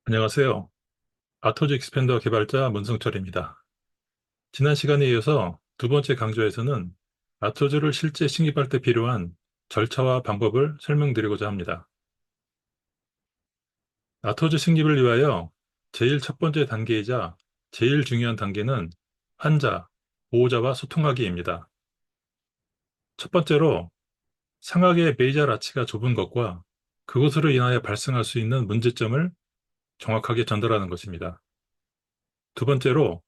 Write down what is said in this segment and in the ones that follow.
안녕하세요. 아토즈 익스팬더 개발자 문승철입니다. 지난 시간에 이어서 두 번째 강좌에서는 아토즈를 실제 신기할 때 필요한 절차와 방법을 설명드리고자 합니다. 아토즈 신기를 위하여 제일 첫 번째 단계이자 제일 중요한 단계는 환자, 보호자와 소통하기입니다. 첫 번째로 상악의 베이잘 아치가 좁은 것과 그것으로 인하여 발생할 수 있는 문제점을 정확하게 전달하는 것입니다. 두 번째로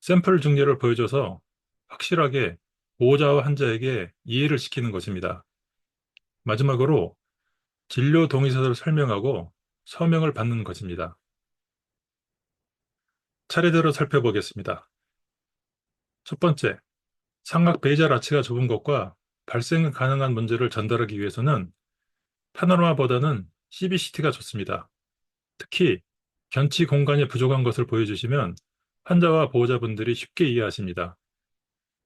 샘플 증례를 보여줘서 확실하게 보호자와 환자에게 이해를 시키는 것입니다. 마지막으로 진료 동의서를 설명하고 서명을 받는 것입니다. 차례대로 살펴보겠습니다. 첫 번째, 상악 베이잘 아치가 좁은 것과 발생 가능한 문제를 전달하기 위해서는 파노라마보다는 CBCT가 좋습니다. 특히 견치 공간이 부족한 것을 보여주시면 환자와 보호자분들이 쉽게 이해하십니다.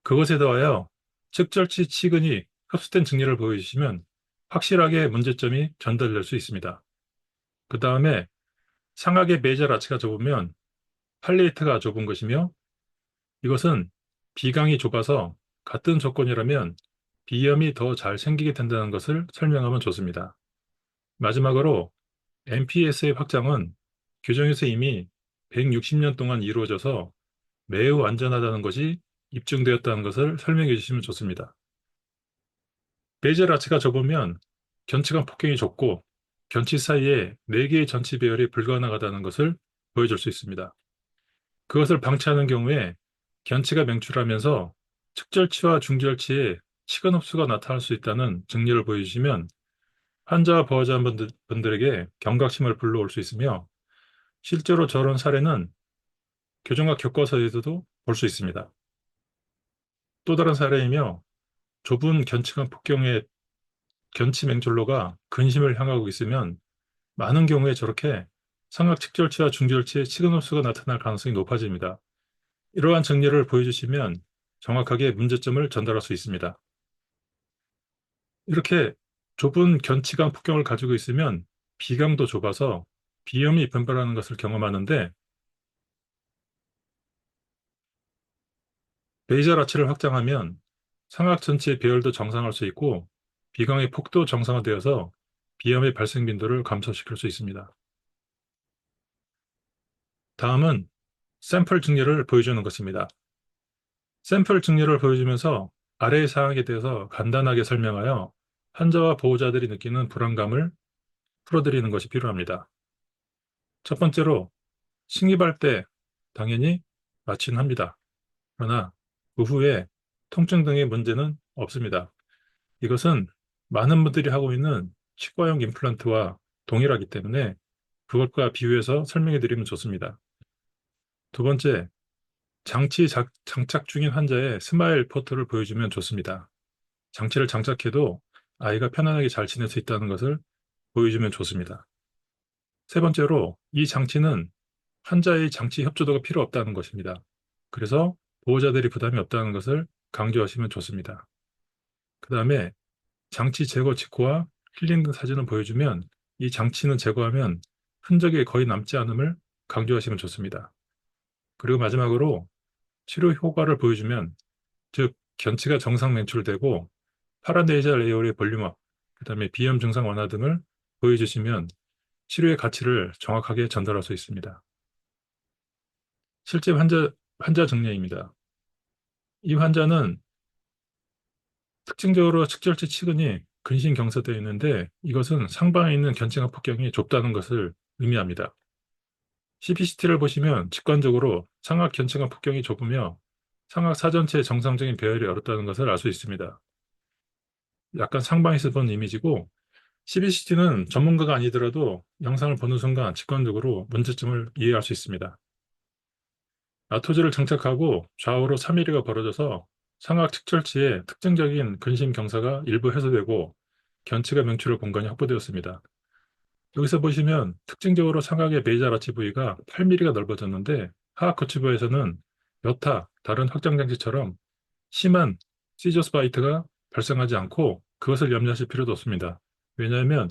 그것에 더하여 측절치 치근이 흡수된 증례를 보여주시면 확실하게 문제점이 전달될 수 있습니다. 그 다음에 상악의 메이저 아치가 좁으면 팔레이트가 좁은 것이며 이것은 비강이 좁아서 같은 조건이라면 비염이 더 잘 생기게 된다는 것을 설명하면 좋습니다. 마지막으로 MPS의 확장은 규정에서 이미 160년 동안 이루어져서 매우 안전하다는 것이 입증되었다는 것을 설명해 주시면 좋습니다. 베이젤 아치가 좁으면 견치관 폭경이 좁고 견치 사이에 4개의 전치 배열이 불가능하다는 것을 보여줄 수 있습니다. 그것을 방치하는 경우에 견치가 맹출하면서 측절치와 중절치에 치근 흡수가 나타날 수 있다는 증례를 보여주시면 환자와 보호자분들에게 경각심을 불러올 수 있으며 실제로 저런 사례는 교정학 교과서에서도 볼 수 있습니다. 또 다른 사례이며 좁은 견치관 폭경의 견치 맹졸로가 근심을 향하고 있으면 많은 경우에 저렇게 상악 측절치와 중절치의 치근 흡수가 나타날 가능성이 높아집니다. 이러한 증례를 보여주시면 정확하게 문제점을 전달할 수 있습니다. 이렇게 좁은 견치관 폭경을 가지고 있으면 비강도 좁아서 비염이 분발하는 것을 경험하는데 베이젤 아치를 확장하면 상악 전체의 배열도 정상화할 수 있고 비강의 폭도 정상화되어서 비염의 발생 빈도를 감소시킬 수 있습니다. 다음은 샘플 증례를 보여주는 것입니다. 샘플 증례를 보여주면서 아래의 사항에 대해서 간단하게 설명하여 환자와 보호자들이 느끼는 불안감을 풀어드리는 것이 필요합니다. 첫 번째로 신기발 때 당연히 마취는 합니다. 그러나 그 후에 통증 등의 문제는 없습니다. 이것은 많은 분들이 하고 있는 치과용 임플란트와 동일하기 때문에 그것과 비교해서 설명해 드리면 좋습니다. 두 번째, 장착 중인 환자의 스마일 포토를 보여주면 좋습니다. 장치를 장착해도 아이가 편안하게 잘 지낼 수 있다는 것을 보여주면 좋습니다. 세 번째로 이 장치는 환자의 장치 협조도가 필요 없다는 것입니다. 그래서 보호자들이 부담이 없다는 것을 강조하시면 좋습니다. 그 다음에 장치 제거 직후와 힐링 등 사진을 보여주면 이 장치는 제거하면 흔적이 거의 남지 않음을 강조하시면 좋습니다. 그리고 마지막으로 치료 효과를 보여주면 즉 견치가 정상 맹출되고 파라네이잘 에어의 볼륨업, 그다음에 비염 증상 완화 등을 보여주시면 치료의 가치를 정확하게 전달할 수 있습니다. 실제 환자 증례입니다. 이 환자는 특징적으로 측절치 치근이 근신 경사되어 있는데 이것은 상방에 있는 견체관 폭경이 좁다는 것을 의미합니다. CBCT를 보시면 직관적으로 상악 견체관 폭경이 좁으며 상악 사전체 정상적인 배열이 어렵다는 것을 알 수 있습니다. 약간 상방에서 본 이미지고 CBCT는 전문가가 아니더라도 영상을 보는 순간 직관적으로 문제점을 이해할 수 있습니다. 아토즈를 장착하고 좌우로 3mm가 벌어져서 상악 측절치에 특징적인 근심 경사가 일부 해소되고 견치가 명출할 공간이 확보되었습니다. 여기서 보시면 특징적으로 상악의 베이잘 아치 부위가 8mm가 넓어졌는데 하악 거치부에서는 여타 다른 확장 장치처럼 심한 시저스 바이트가 발생하지 않고 그것을 염려하실 필요도 없습니다. 왜냐하면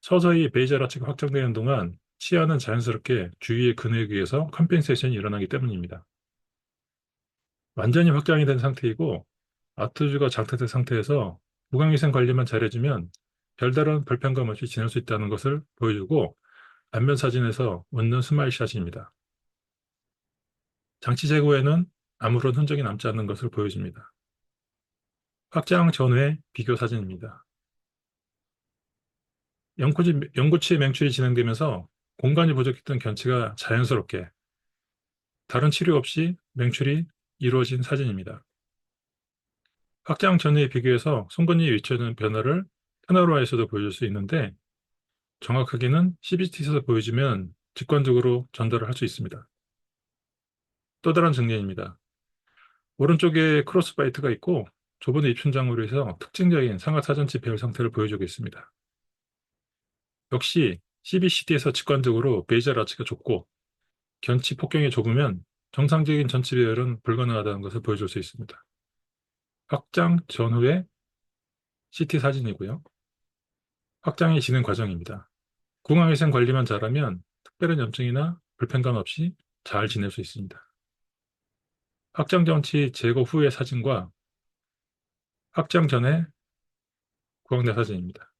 서서히 베이젤 아치가 확장되는 동안 치아는 자연스럽게 주위의 근육에 의해서 컴pen세이션이 일어나기 때문입니다. 완전히 확장이 된 상태이고 아토즈가 장착된 상태에서 구강위생 관리만 잘해주면 별다른 불편감 없이 지낼 수 있다는 것을 보여주고 안면 사진에서 웃는 스마일샷입니다. 장치 제거에는 아무런 흔적이 남지 않는 것을 보여줍니다. 확장 전후의 비교 사진입니다. 연구치의 맹출이 진행되면서 공간이 부족했던 견치가 자연스럽게 다른 치료 없이 맹출이 이루어진 사진입니다. 확장 전후에 비교해서 송곳니에 위치하는 변화를 테너로아에서도 보여줄 수 있는데 정확하게는 CBT에서 보여주면 직관적으로 전달을 할 수 있습니다. 또 다른 증례입니다. 오른쪽에 크로스바이트가 있고 좁은 입춘장으로 해서 특징적인 상하사전치 배열 상태를 보여주고 있습니다. 역시 CBCT에서 직관적으로 베이젤 아치가 좁고 견치 폭경이 좁으면 정상적인 전치 배열은 불가능하다는 것을 보여줄 수 있습니다. 확장 전후의 CT 사진이고요. 확장의 진행 과정입니다. 구강위생 관리만 잘하면 특별한 염증이나 불편감 없이 잘 지낼 수 있습니다. 확장 전치 제거 후의 사진과 확장 전의 구강내 사진입니다.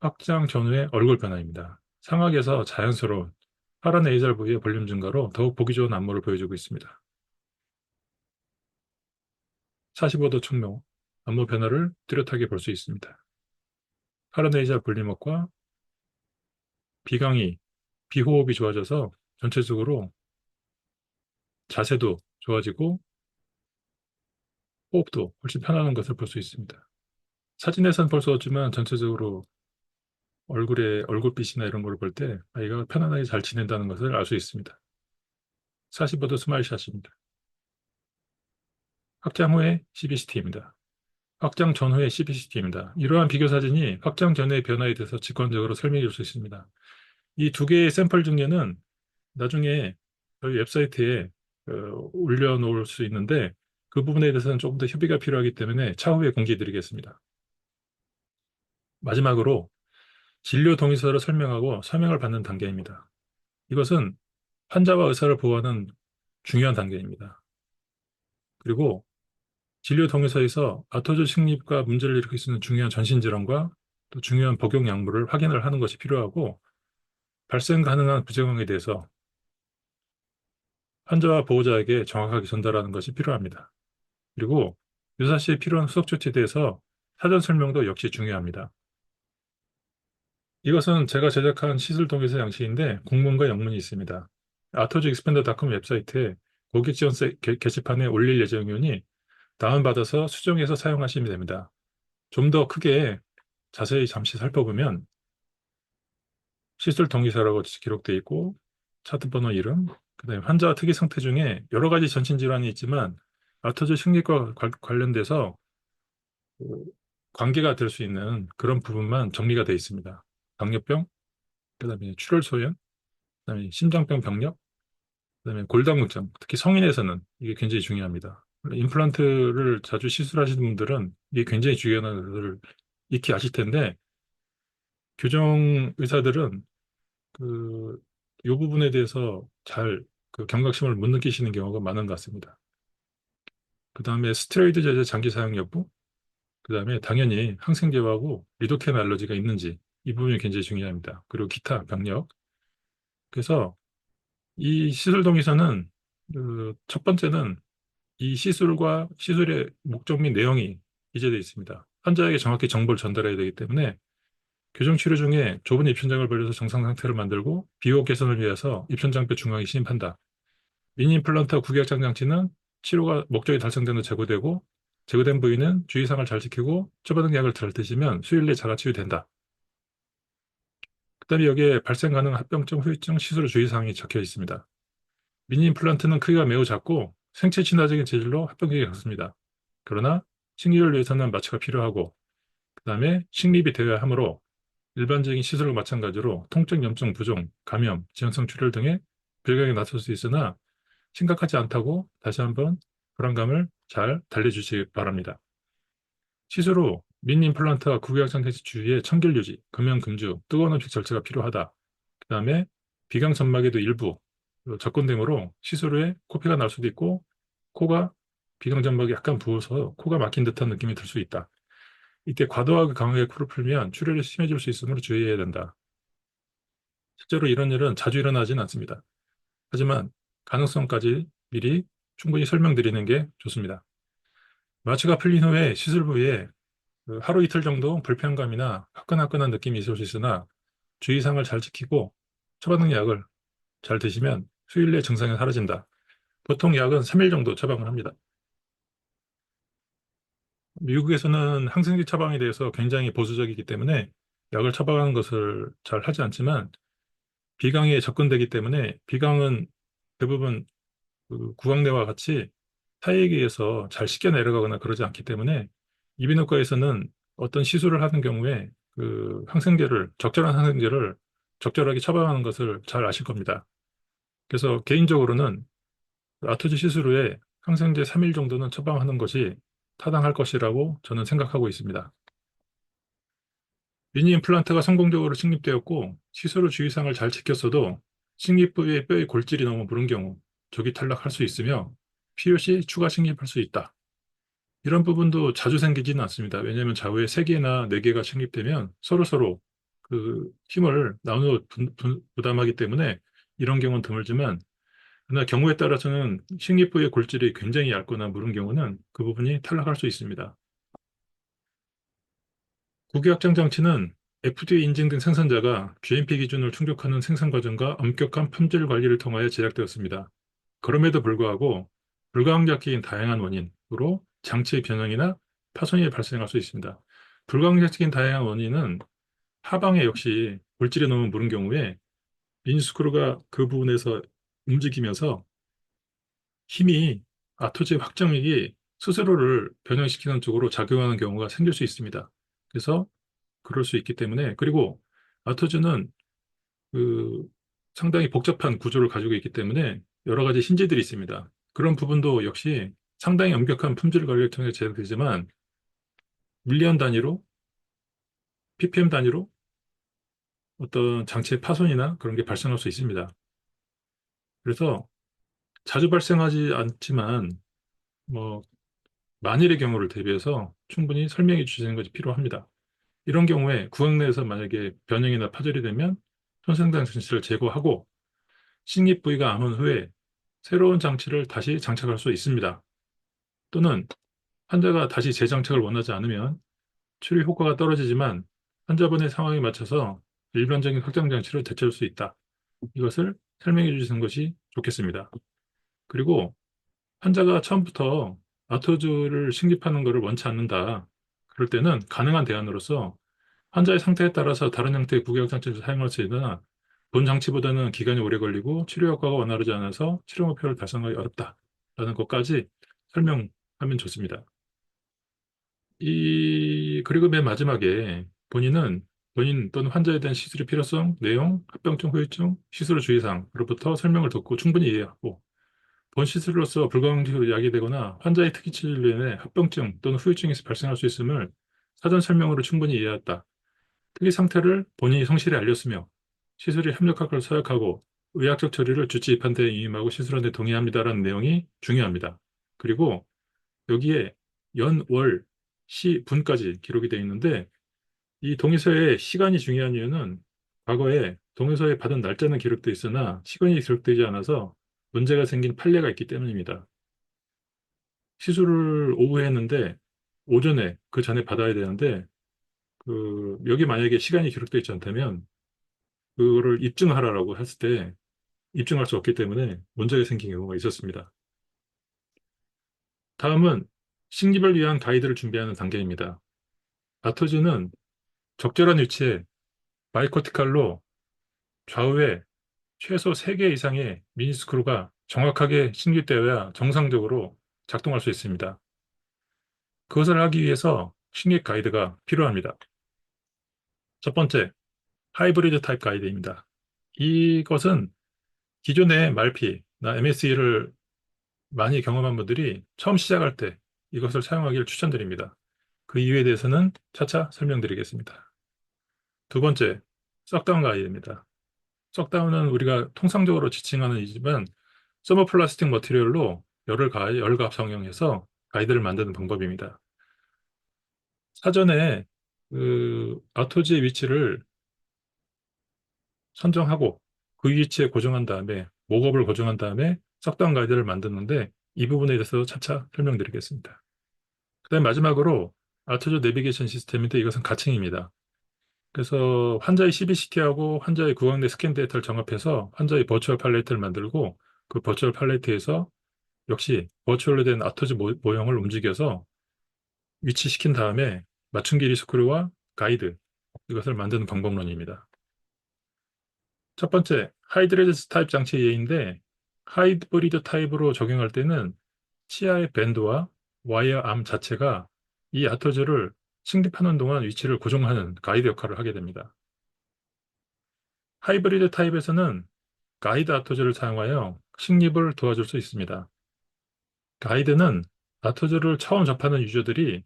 확장 전후의 얼굴 변화입니다. 상악에서 자연스러운 파란 네이절 부위의 볼륨 증가로 더욱 보기 좋은 안무를 보여주고 있습니다. 45도 측면 안무 변화를 뚜렷하게 볼 수 있습니다. 파란 네이절 볼륨업과 비강이, 비호흡이 좋아져서 전체적으로 자세도 좋아지고 호흡도 훨씬 편안한 것을 볼 수 있습니다. 사진에서는 볼 수 없지만 전체적으로 얼굴의 얼굴빛이나 이런 걸 볼 때 아이가 편안하게 잘 지낸다는 것을 알 수 있습니다. 45도 스마일샷입니다. 확장 후의 CBCT입니다. 확장 전후의 CBCT입니다. 이러한 비교 사진이 확장 전의 변화에 대해서 직관적으로 설명해 줄 수 있습니다. 이 두 개의 샘플 증례는 나중에 저희 웹사이트에 올려놓을 수 있는데 그 부분에 대해서는 조금 더 협의가 필요하기 때문에 차후에 공지해 드리겠습니다. 마지막으로 진료 동의서를 설명하고 서명을 받는 단계입니다. 이것은 환자와 의사를 보호하는 중요한 단계입니다. 그리고 진료 동의서에서 아토즈 식립과 문제를 일으킬 수 있는 중요한 전신질환과 또 중요한 복용 약물을 확인을 하는 것이 필요하고 발생 가능한 부작용에 대해서 환자와 보호자에게 정확하게 전달하는 것이 필요합니다. 그리고 유사시에 필요한 후속 조치에 대해서 사전 설명도 역시 중요합니다. 이것은 제가 제작한 시술 동의서 양식인데 공문과 영문이 있습니다. 아토즈익스펜더닷컴 웹사이트에 고객 지원 게시판에 올릴 예정이오니 다운받아서 수정해서 사용하시면 됩니다. 좀 더 크게 자세히 잠시 살펴보면 시술 동의서라고 기록되어 있고 차트 번호 이름, 그다음에 환자 특이 상태 중에 여러 가지 전신 질환이 있지만 아토즈 식립과 관련돼서 그 관계가 될 수 있는 그런 부분만 정리가 되어 있습니다. 당뇨병, 그다음에 출혈소염, 그다음에 심장병 병력, 그다음에 골다공증, 특히 성인에서는 이게 굉장히 중요합니다. 임플란트를 자주 시술하시는 분들은 이게 굉장히 중요한 것을 익히 아실 텐데 교정 의사들은 그 이 부분에 대해서 잘 그 경각심을 못 느끼시는 경우가 많은 것 같습니다. 그다음에 스테로이드 제제 장기 사용 여부, 그다음에 당연히 항생제하고 리도캔 알러지가 있는지 이 부분이 굉장히 중요합니다. 그리고 기타 병력. 그래서 이 시술 동의서는 첫 번째는 이 시술과 시술의 목적 및 내용이 기재되어 있습니다. 환자에게 정확히 정보를 전달해야 되기 때문에 교정 치료 중에 좁은 입천장을 벌려서 정상 상태를 만들고 비호흡 개선을 위해서 입천장뼈 중앙에 심입한다. 미니 임플란트와 구기약장 장치는 치료가 목적이 달성되는 제거되고 제거된 부위는 주의사항을 잘 지키고 처방된 약을 잘 드시면 수일 내에 자가 치유된다. 그다음에 여기에 발생 가능한 합병증, 후유증, 시술 주의사항이 적혀 있습니다. 미니 임플란트는 크기가 매우 작고 생체 친화적인 재질로 합병력이 강습니다. 그러나 식립을 위해서는 마취가 필요하고 그다음에 식립이 되어야 하므로 일반적인 시술과 마찬가지로 통증, 염증, 부종, 감염, 지연성 출혈 등의 불경이 나설 수 있으나 심각하지 않다고 다시 한번 불안감을 잘 달래주시기 바랍니다. 시술 후 미니 임플란트와 구기약 장치 주위에 청결 유지, 금연 금주, 뜨거운 음식 절제가 필요하다. 그다음에 비강 점막에도 일부 접근됨으로 시술 후에 코피가 날 수도 있고 코가 비강 점막이 약간 부어서 코가 막힌 듯한 느낌이 들 수 있다. 이때 과도하게 강하게 코를 풀면 출혈이 심해질 수 있으므로 주의해야 된다. 실제로 이런 일은 자주 일어나진 않습니다. 하지만 가능성까지 미리 충분히 설명드리는 게 좋습니다. 마취가 풀린 후에 시술 부위에 그 하루 이틀 정도 불편감이나 화끈화끈한 느낌이 있을 수 있으나 주의사항을 잘 지키고 처방된 약을 잘 드시면 수일 내에 증상이 사라진다. 보통 약은 3일 정도 처방을 합니다. 미국에서는 항생제 처방에 대해서 굉장히 보수적이기 때문에 약을 처방하는 것을 잘 하지 않지만 비강에 접근되기 때문에 비강은 대부분 그 구강내와 같이 타액에 의해서 잘 씻겨 내려가거나 그러지 않기 때문에 이비인후과에서는 어떤 시술을 하는 경우에 그 항생제를 적절한 항생제를 적절하게 처방하는 것을 잘 아실 겁니다. 그래서 개인적으로는 아토지 시술 후에 항생제 3일 정도는 처방하는 것이 타당할 것이라고 저는 생각하고 있습니다. 미니 임플란트가 성공적으로 식립되었고 시술 후 주의사항을 잘 지켰어도 식립 부위의 뼈의 골질이 너무 무른 경우 조기 탈락할 수 있으며 필요 시 추가 식립할 수 있다. 이런 부분도 자주 생기지는 않습니다. 왜냐하면 좌우에 3개나 4개가 식립되면 서로서로 그 힘을 나누어 부담하기 때문에 이런 경우는 드물지만 그러나 경우에 따라서는 식립 부위의 골질이 굉장히 얇거나 무른 경우는 그 부분이 탈락할 수 있습니다. 구기확장 장치는 FDA 인증된 생산자가 GMP 기준을 충족하는 생산 과정과 엄격한 품질 관리를 통하여 제작되었습니다. 그럼에도 불구하고 불가항력적인 다양한 원인으로 장치의 변형이나 파손이 발생할 수 있습니다. 불가항력적인 다양한 원인은 하방에 역시 물질이 너무 무른 경우에 빈스크루가 그 부분에서 움직이면서 힘이 아토지 확장력이 스스로를 변형시키는 쪽으로 작용하는 경우가 생길 수 있습니다. 그래서 그럴 수 있기 때문에 그리고 아토즈는 그 상당히 복잡한 구조를 가지고 있기 때문에 여러 가지 힌지들이 있습니다. 그런 부분도 역시 상당히 엄격한 품질 관리를 통해 제작되지만 밀리언 단위로 ppm 단위로 어떤 장치의 파손이나 그런 게 발생할 수 있습니다. 그래서 자주 발생하지 않지만 뭐 만일의 경우를 대비해서 충분히 설명해 주시는 것이 필요합니다. 이런 경우에 구강 내에서 만약에 변형이나 파절이 되면 손상된 장치를 제거하고 식립 부위가 암은 후에 새로운 장치를 다시 장착할 수 있습니다. 또는 환자가 다시 재장착을 원하지 않으면 치료 효과가 떨어지지만 환자분의 상황에 맞춰서 일반적인 확장 장치를 대체할 수 있다. 이것을 설명해 주시는 것이 좋겠습니다. 그리고 환자가 처음부터 아토즈를 식립하는 것을 원치 않는다. 그럴 때는 가능한 대안으로서 환자의 상태에 따라서 다른 형태의 구개혁 장치를 사용할 수 있으나 본 장치보다는 기간이 오래 걸리고 치료 효과가 원활하지 않아서 치료 목표를 달성하기 어렵다라는 것까지 설명하면 좋습니다. 그리고 맨 마지막에 본인 또는 환자에 대한 시술의 필요성, 내용, 합병증, 후유증, 시술 주의사항으로부터 설명을 듣고 충분히 이해하고 본 시술로서 불가항력으로 야기되거나 환자의 특이 치료로 인해 합병증 또는 후유증이 발생할 수 있음을 사전 설명으로 충분히 이해했다. 특이 상태를 본인이 성실히 알렸으며 시술에 협력할 걸 서약하고 의학적 처리를 주치 입한 데 임하고 시술한 데 동의합니다라는 내용이 중요합니다. 그리고 여기에 연, 월, 시, 분까지 기록이 되어 있는데 이 동의서의 시간이 중요한 이유는 과거에 동의서에 받은 날짜는 기록되어 있으나 시간이 기록되지 않아서 문제가 생긴 판례가 있기 때문입니다. 시술을 오후에 했는데 오전에 그 전에 받아야 되는데 여기 만약에 시간이 기록되어 있지 않다면 그거를 입증하라고 했을 때 입증할 수 없기 때문에 문제가 생긴 경우가 있었습니다. 다음은 식립을 위한 가이드를 준비하는 단계입니다. 아토즈는 적절한 위치에 바이코티칼로 좌우에 최소 3개 이상의 미니스크루가 정확하게 식립되어야 정상적으로 작동할 수 있습니다. 그것을 하기 위해서 식립 가이드가 필요합니다. 첫 번째, 하이브리드 타입 가이드입니다. 이것은 기존의 말피나 MSE를 많이 경험한 분들이 처음 시작할 때 이것을 사용하기를 추천드립니다. 그 이유에 대해서는 차차 설명드리겠습니다. 두 번째, 썩다운 가이드입니다. 썩다운은 우리가 통상적으로 지칭하는 이지만 서머플라스틱 머티리얼로 열갑 성형해서 가이드를 만드는 방법입니다. 사전에 그 아토지의 위치를 선정하고 그 위치에 고정한 다음에 목업을 고정한 다음에 썩다운 가이드를 만드는데 이 부분에 대해서 차차 설명드리겠습니다. 그다음 마지막으로 아토조 내비게이션 시스템인데 이것은 가칭입니다. 그래서 환자의 CBCT하고 환자의 구강내 스캔 데이터를 정합해서 환자의 버추얼 팔레트를 만들고 그 버추얼 팔레트에서 역시 버추얼로 된 아토즈 모형을 움직여서 위치시킨 다음에 맞춤 길이 스크류와 가이드 이것을 만드는 방법론입니다. 첫 번째, 하이드레드 타입 장치 예인데 하이브리드 타입으로 적용할 때는 치아의 밴드와 와이어 암 자체가 이 아토즈를 승립하는 동안 위치를 고정하는 가이드 역할을 하게 됩니다. 하이브리드 타입에서는 가이드 아토즈를 사용하여 식립을 도와줄 수 있습니다. 가이드는 아토즈를 처음 접하는 유저들이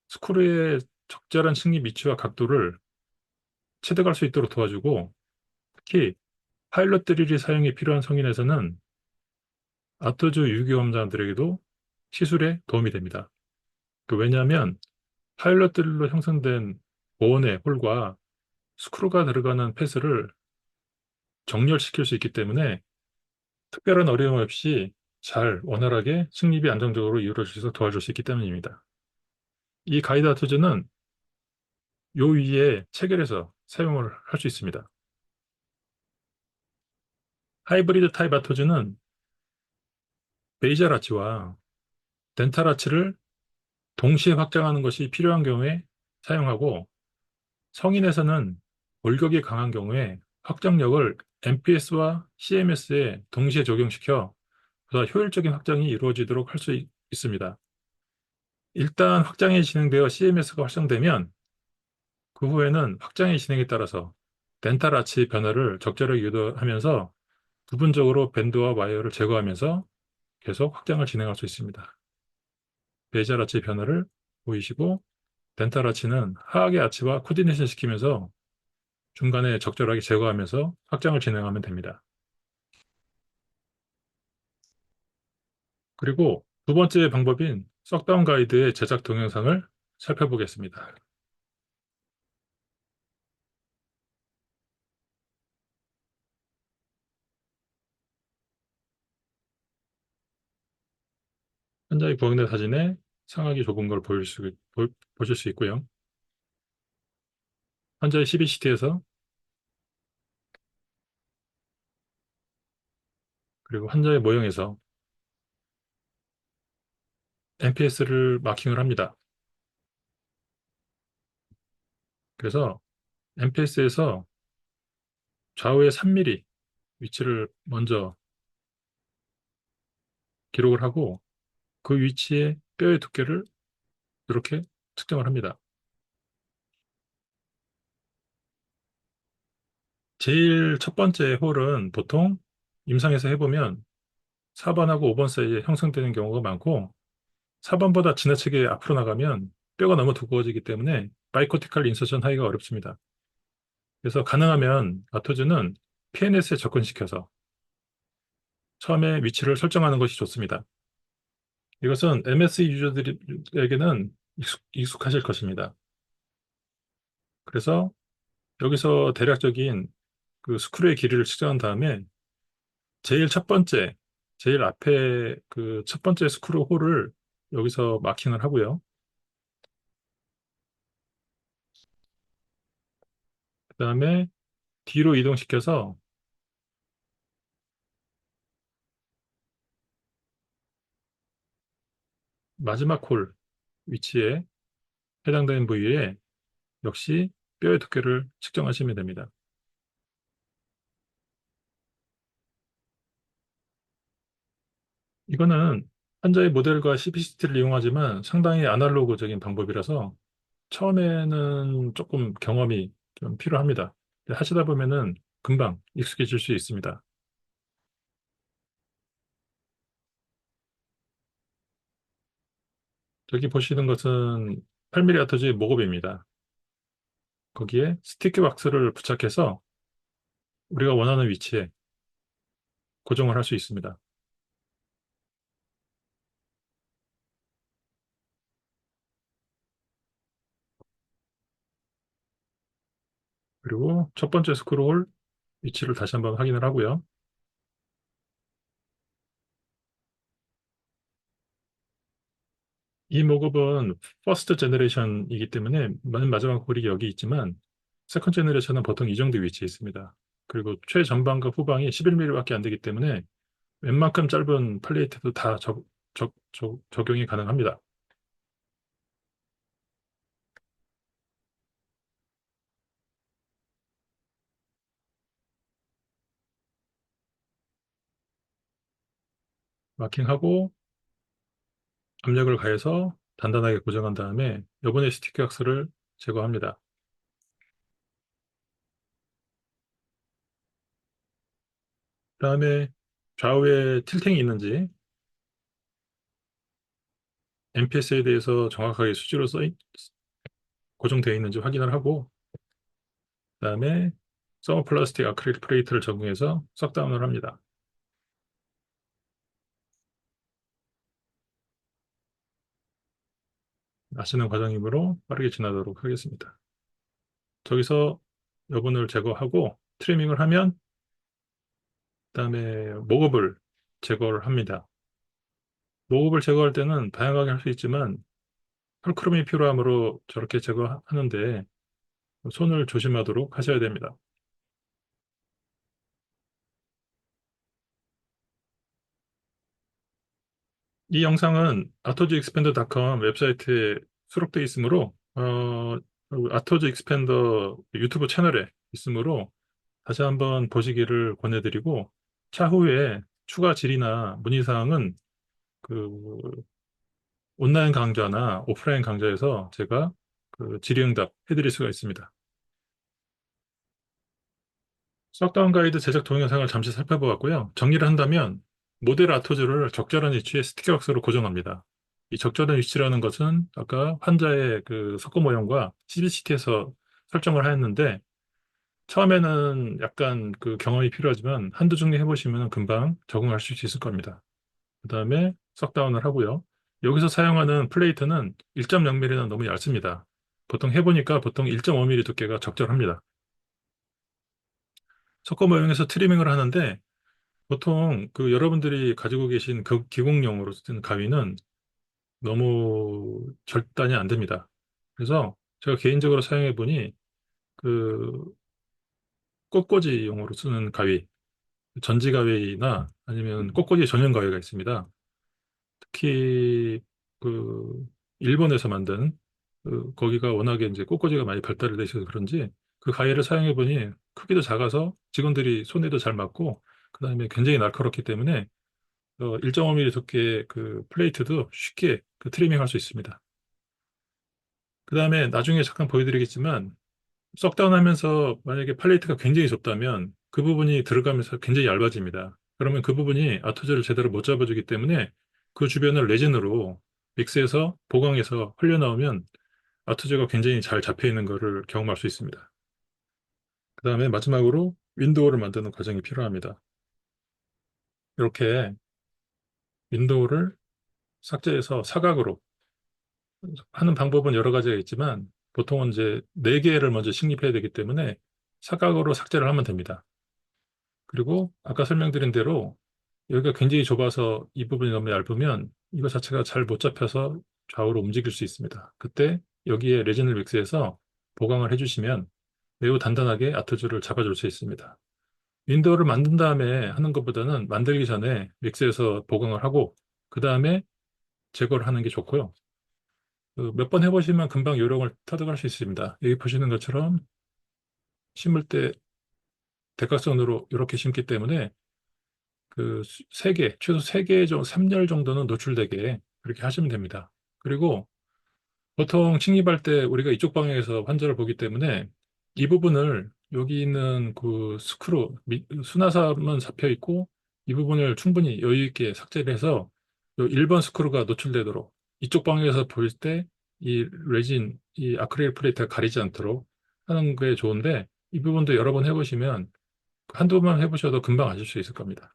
스크류의 적절한 식립 위치와 각도를 체득할 수 있도록 도와주고 특히 파일럿 드릴이 사용이 필요한 성인에서는 아토즈 유기험자들에게도 시술에 도움이 됩니다. 왜냐하면 파일럿 드릴로 형성된 보온의 홀과 스크루가 들어가는 패스를 정렬시킬 수 있기 때문에 특별한 어려움 없이 잘 원활하게 승립이 안정적으로 이루어져서 도와줄 수 있기 때문입니다. 이 가이드 아토즈는 요 위에 체결해서 사용을 할 수 있습니다. 하이브리드 타입 아토즈는 베이젤 아치와 덴탈 아치를 동시에 확장하는 것이 필요한 경우에 사용하고 성인에서는 골격이 강한 경우에 확장력을 MPS와 CMS에 동시에 적용시켜 보다 효율적인 확장이 이루어지도록 할 수 있습니다. 일단 확장이 진행되어 CMS가 활성되면 그 후에는 확장의 진행에 따라서 덴탈 아치 변화를 적절하게 유도하면서 부분적으로 밴드와 와이어를 제거하면서 계속 확장을 진행할 수 있습니다. 베이젤 아치 변화를 보이시고 덴탈 아치는 하악의 아치와 코디네이션 시키면서 중간에 적절하게 제거하면서 확장을 진행하면 됩니다. 그리고 두 번째 방법인 썩다운 가이드의 제작 동영상을 살펴보겠습니다. 환자의 부엉내 사진에 상하이 좁은 걸 보실 수 있고요. 환자의 CBCT에서 그리고 환자의 모형에서 MPS를 마킹을 합니다. 그래서 MPS에서 좌우에 3mm 위치를 먼저 기록을 하고 그 위치에 뼈의 두께를 이렇게 측정을 합니다. 제일 첫 번째 홀은 보통 임상에서 해보면 4번하고 5번 사이에 형성되는 경우가 많고 4번보다 지나치게 앞으로 나가면 뼈가 너무 두꺼워지기 때문에 바이코티칼 인서션 하기가 어렵습니다. 그래서 가능하면 아토즈는 PNS에 접근시켜서 처음에 위치를 설정하는 것이 좋습니다. 이것은 MS 유저들에게는 익숙하실 것입니다. 그래서 여기서 대략적인 그 스크류의 길이를 측정한 다음에 제일 첫 번째, 제일 앞에 그 첫 번째 스크류 홀을 여기서 마킹을 하고요. 그 다음에 뒤로 이동시켜서 마지막 홀 위치에 해당되는 부위에 역시 뼈의 두께를 측정하시면 됩니다. 이거는 환자의 모델과 CPCT를 이용하지만 상당히 아날로그적인 방법이라서 처음에는 조금 경험이 좀 필요합니다. 하시다 보면은 금방 익숙해질 수 있습니다. 저기 보시는 것은 8mm 아터지 목업입니다. 거기에 스티키 왁스를 부착해서 우리가 원하는 위치에 고정을 할 수 있습니다. 그리고 첫 번째 스크롤 위치를 다시 한번 확인을 하고요. 이 목업은 퍼스트 제너레이션이기 때문에 맨 마지막 홀이 여기 있지만 세컨드 제너레이션은 보통 이 정도 위치에 있습니다. 그리고 최전방과 후방이 11mm밖에 안 되기 때문에 웬만큼 짧은 플레이트도 다 적용이 가능합니다. 마킹하고 압력을 가해서 단단하게 고정한 다음에 요번에 스티커 악스를 제거합니다. 그다음에 좌우에 틸팅이 있는지 MPS에 대해서 정확하게 수지로 고정되어 있는지 확인을 하고 그다음에 서머플라스틱 아크릴 플레이트를 적용해서 석다운을 합니다. 아시는 과정이므로 빠르게 지나도록 하겠습니다. 저기서 여분을 제거하고 트리밍을 하면 그다음에 목업을 제거를 합니다. 목업을 제거할 때는 다양하게 할 수 있지만 펄크럼이 필요하므로 저렇게 제거하는데 손을 조심하도록 하셔야 됩니다. 이 영상은 artogsexpander.com 웹사이트에 수록되어 있으므로 아토즈 익스펜더 유튜브 채널에 있으므로 다시 한번 보시기를 권해드리고 차후에 추가 질의나 문의사항은 그 온라인 강좌나 오프라인 강좌에서 제가 그 질의응답 해드릴 수가 있습니다. 썩다운 가이드 제작 동영상을 잠시 살펴보았고요. 정리를 한다면 모델 아토즈를 적절한 위치에 스티커 박스로 고정합니다. 이 적절한 위치라는 것은 아까 환자의 그 석고 모형과 CBCT에서 설정을 하였는데 처음에는 약간 그 경험이 필요하지만 한두 정리 해보시면 금방 적응할 수 있을 겁니다. 그 다음에 썩다운을 하고요. 여기서 사용하는 플레이트는 1.0mm는 너무 얇습니다. 보통 해보니까 보통 1.5mm 두께가 적절합니다. 석고 모형에서 트리밍을 하는데 보통 그 여러분들이 가지고 계신 그 기공용으로 쓴 가위는 너무 절단이 안 됩니다. 그래서 제가 개인적으로 사용해 보니 그 꽃꽂이용으로 쓰는 가위, 전지 가위나 아니면 꽃꽂이 전용 가위가 있습니다. 특히 그 일본에서 만든 거기가 워낙에 이제 꽃꽂이가 많이 발달돼 있어서 그런지 그 가위를 사용해 보니 크기도 작아서 직원들이 손에도 잘 맞고 그다음에 굉장히 날카롭기 때문에 1.5mm 두께의 그 플레이트도 쉽게 그 트리밍 할 수 있습니다. 그 다음에 나중에 잠깐 보여드리겠지만 썩다운 하면서 만약에 플레이트가 굉장히 좁다면 그 부분이 들어가면서 굉장히 얇아집니다. 그러면 그 부분이 아토즈를 제대로 못 잡아주기 때문에 그 주변을 레진으로 믹스해서 보강해서 흘려나오면 아토즈가 굉장히 잘 잡혀 있는 것을 경험할 수 있습니다. 그 다음에 마지막으로 윈도우를 만드는 과정이 필요합니다. 이렇게 윈도우를 삭제해서 사각으로 하는 방법은 여러 가지가 있지만 보통은 이제 네 개를 먼저 식립해야 되기 때문에 사각으로 삭제를 하면 됩니다. 그리고 아까 설명드린 대로 여기가 굉장히 좁아서 이 부분이 너무 얇으면 이거 자체가 잘 못 잡혀서 좌우로 움직일 수 있습니다. 그때 여기에 레진을 믹스해서 보강을 해주시면 매우 단단하게 아트줄을 잡아줄 수 있습니다. 윈도우를 만든 다음에 하는 것보다는 만들기 전에 믹스해서 보강을 하고 그 다음에 제거를 하는 게 좋고요. 몇 번 해보시면 금방 요령을 터득할 수 있습니다. 여기 보시는 것처럼 심을 때 대각선으로 이렇게 심기 때문에 그 세 개, 최소 세개 정도, 3열 정도는 노출되게 그렇게 하시면 됩니다. 그리고 보통 침입할 때 우리가 이쪽 방향에서 환자를 보기 때문에 이 부분을 여기 있는 그 스크루, 수나삼은 잡혀 있고 이 부분을 충분히 여유 있게 삭제를 해서 요 1번 스크루가 노출되도록 이쪽 방향에서 보일 때 이 레진, 이 아크릴 플레이트가 가리지 않도록 하는 게 좋은데 이 부분도 여러 번 해보시면 한두 번 해보셔도 금방 아실 수 있을 겁니다.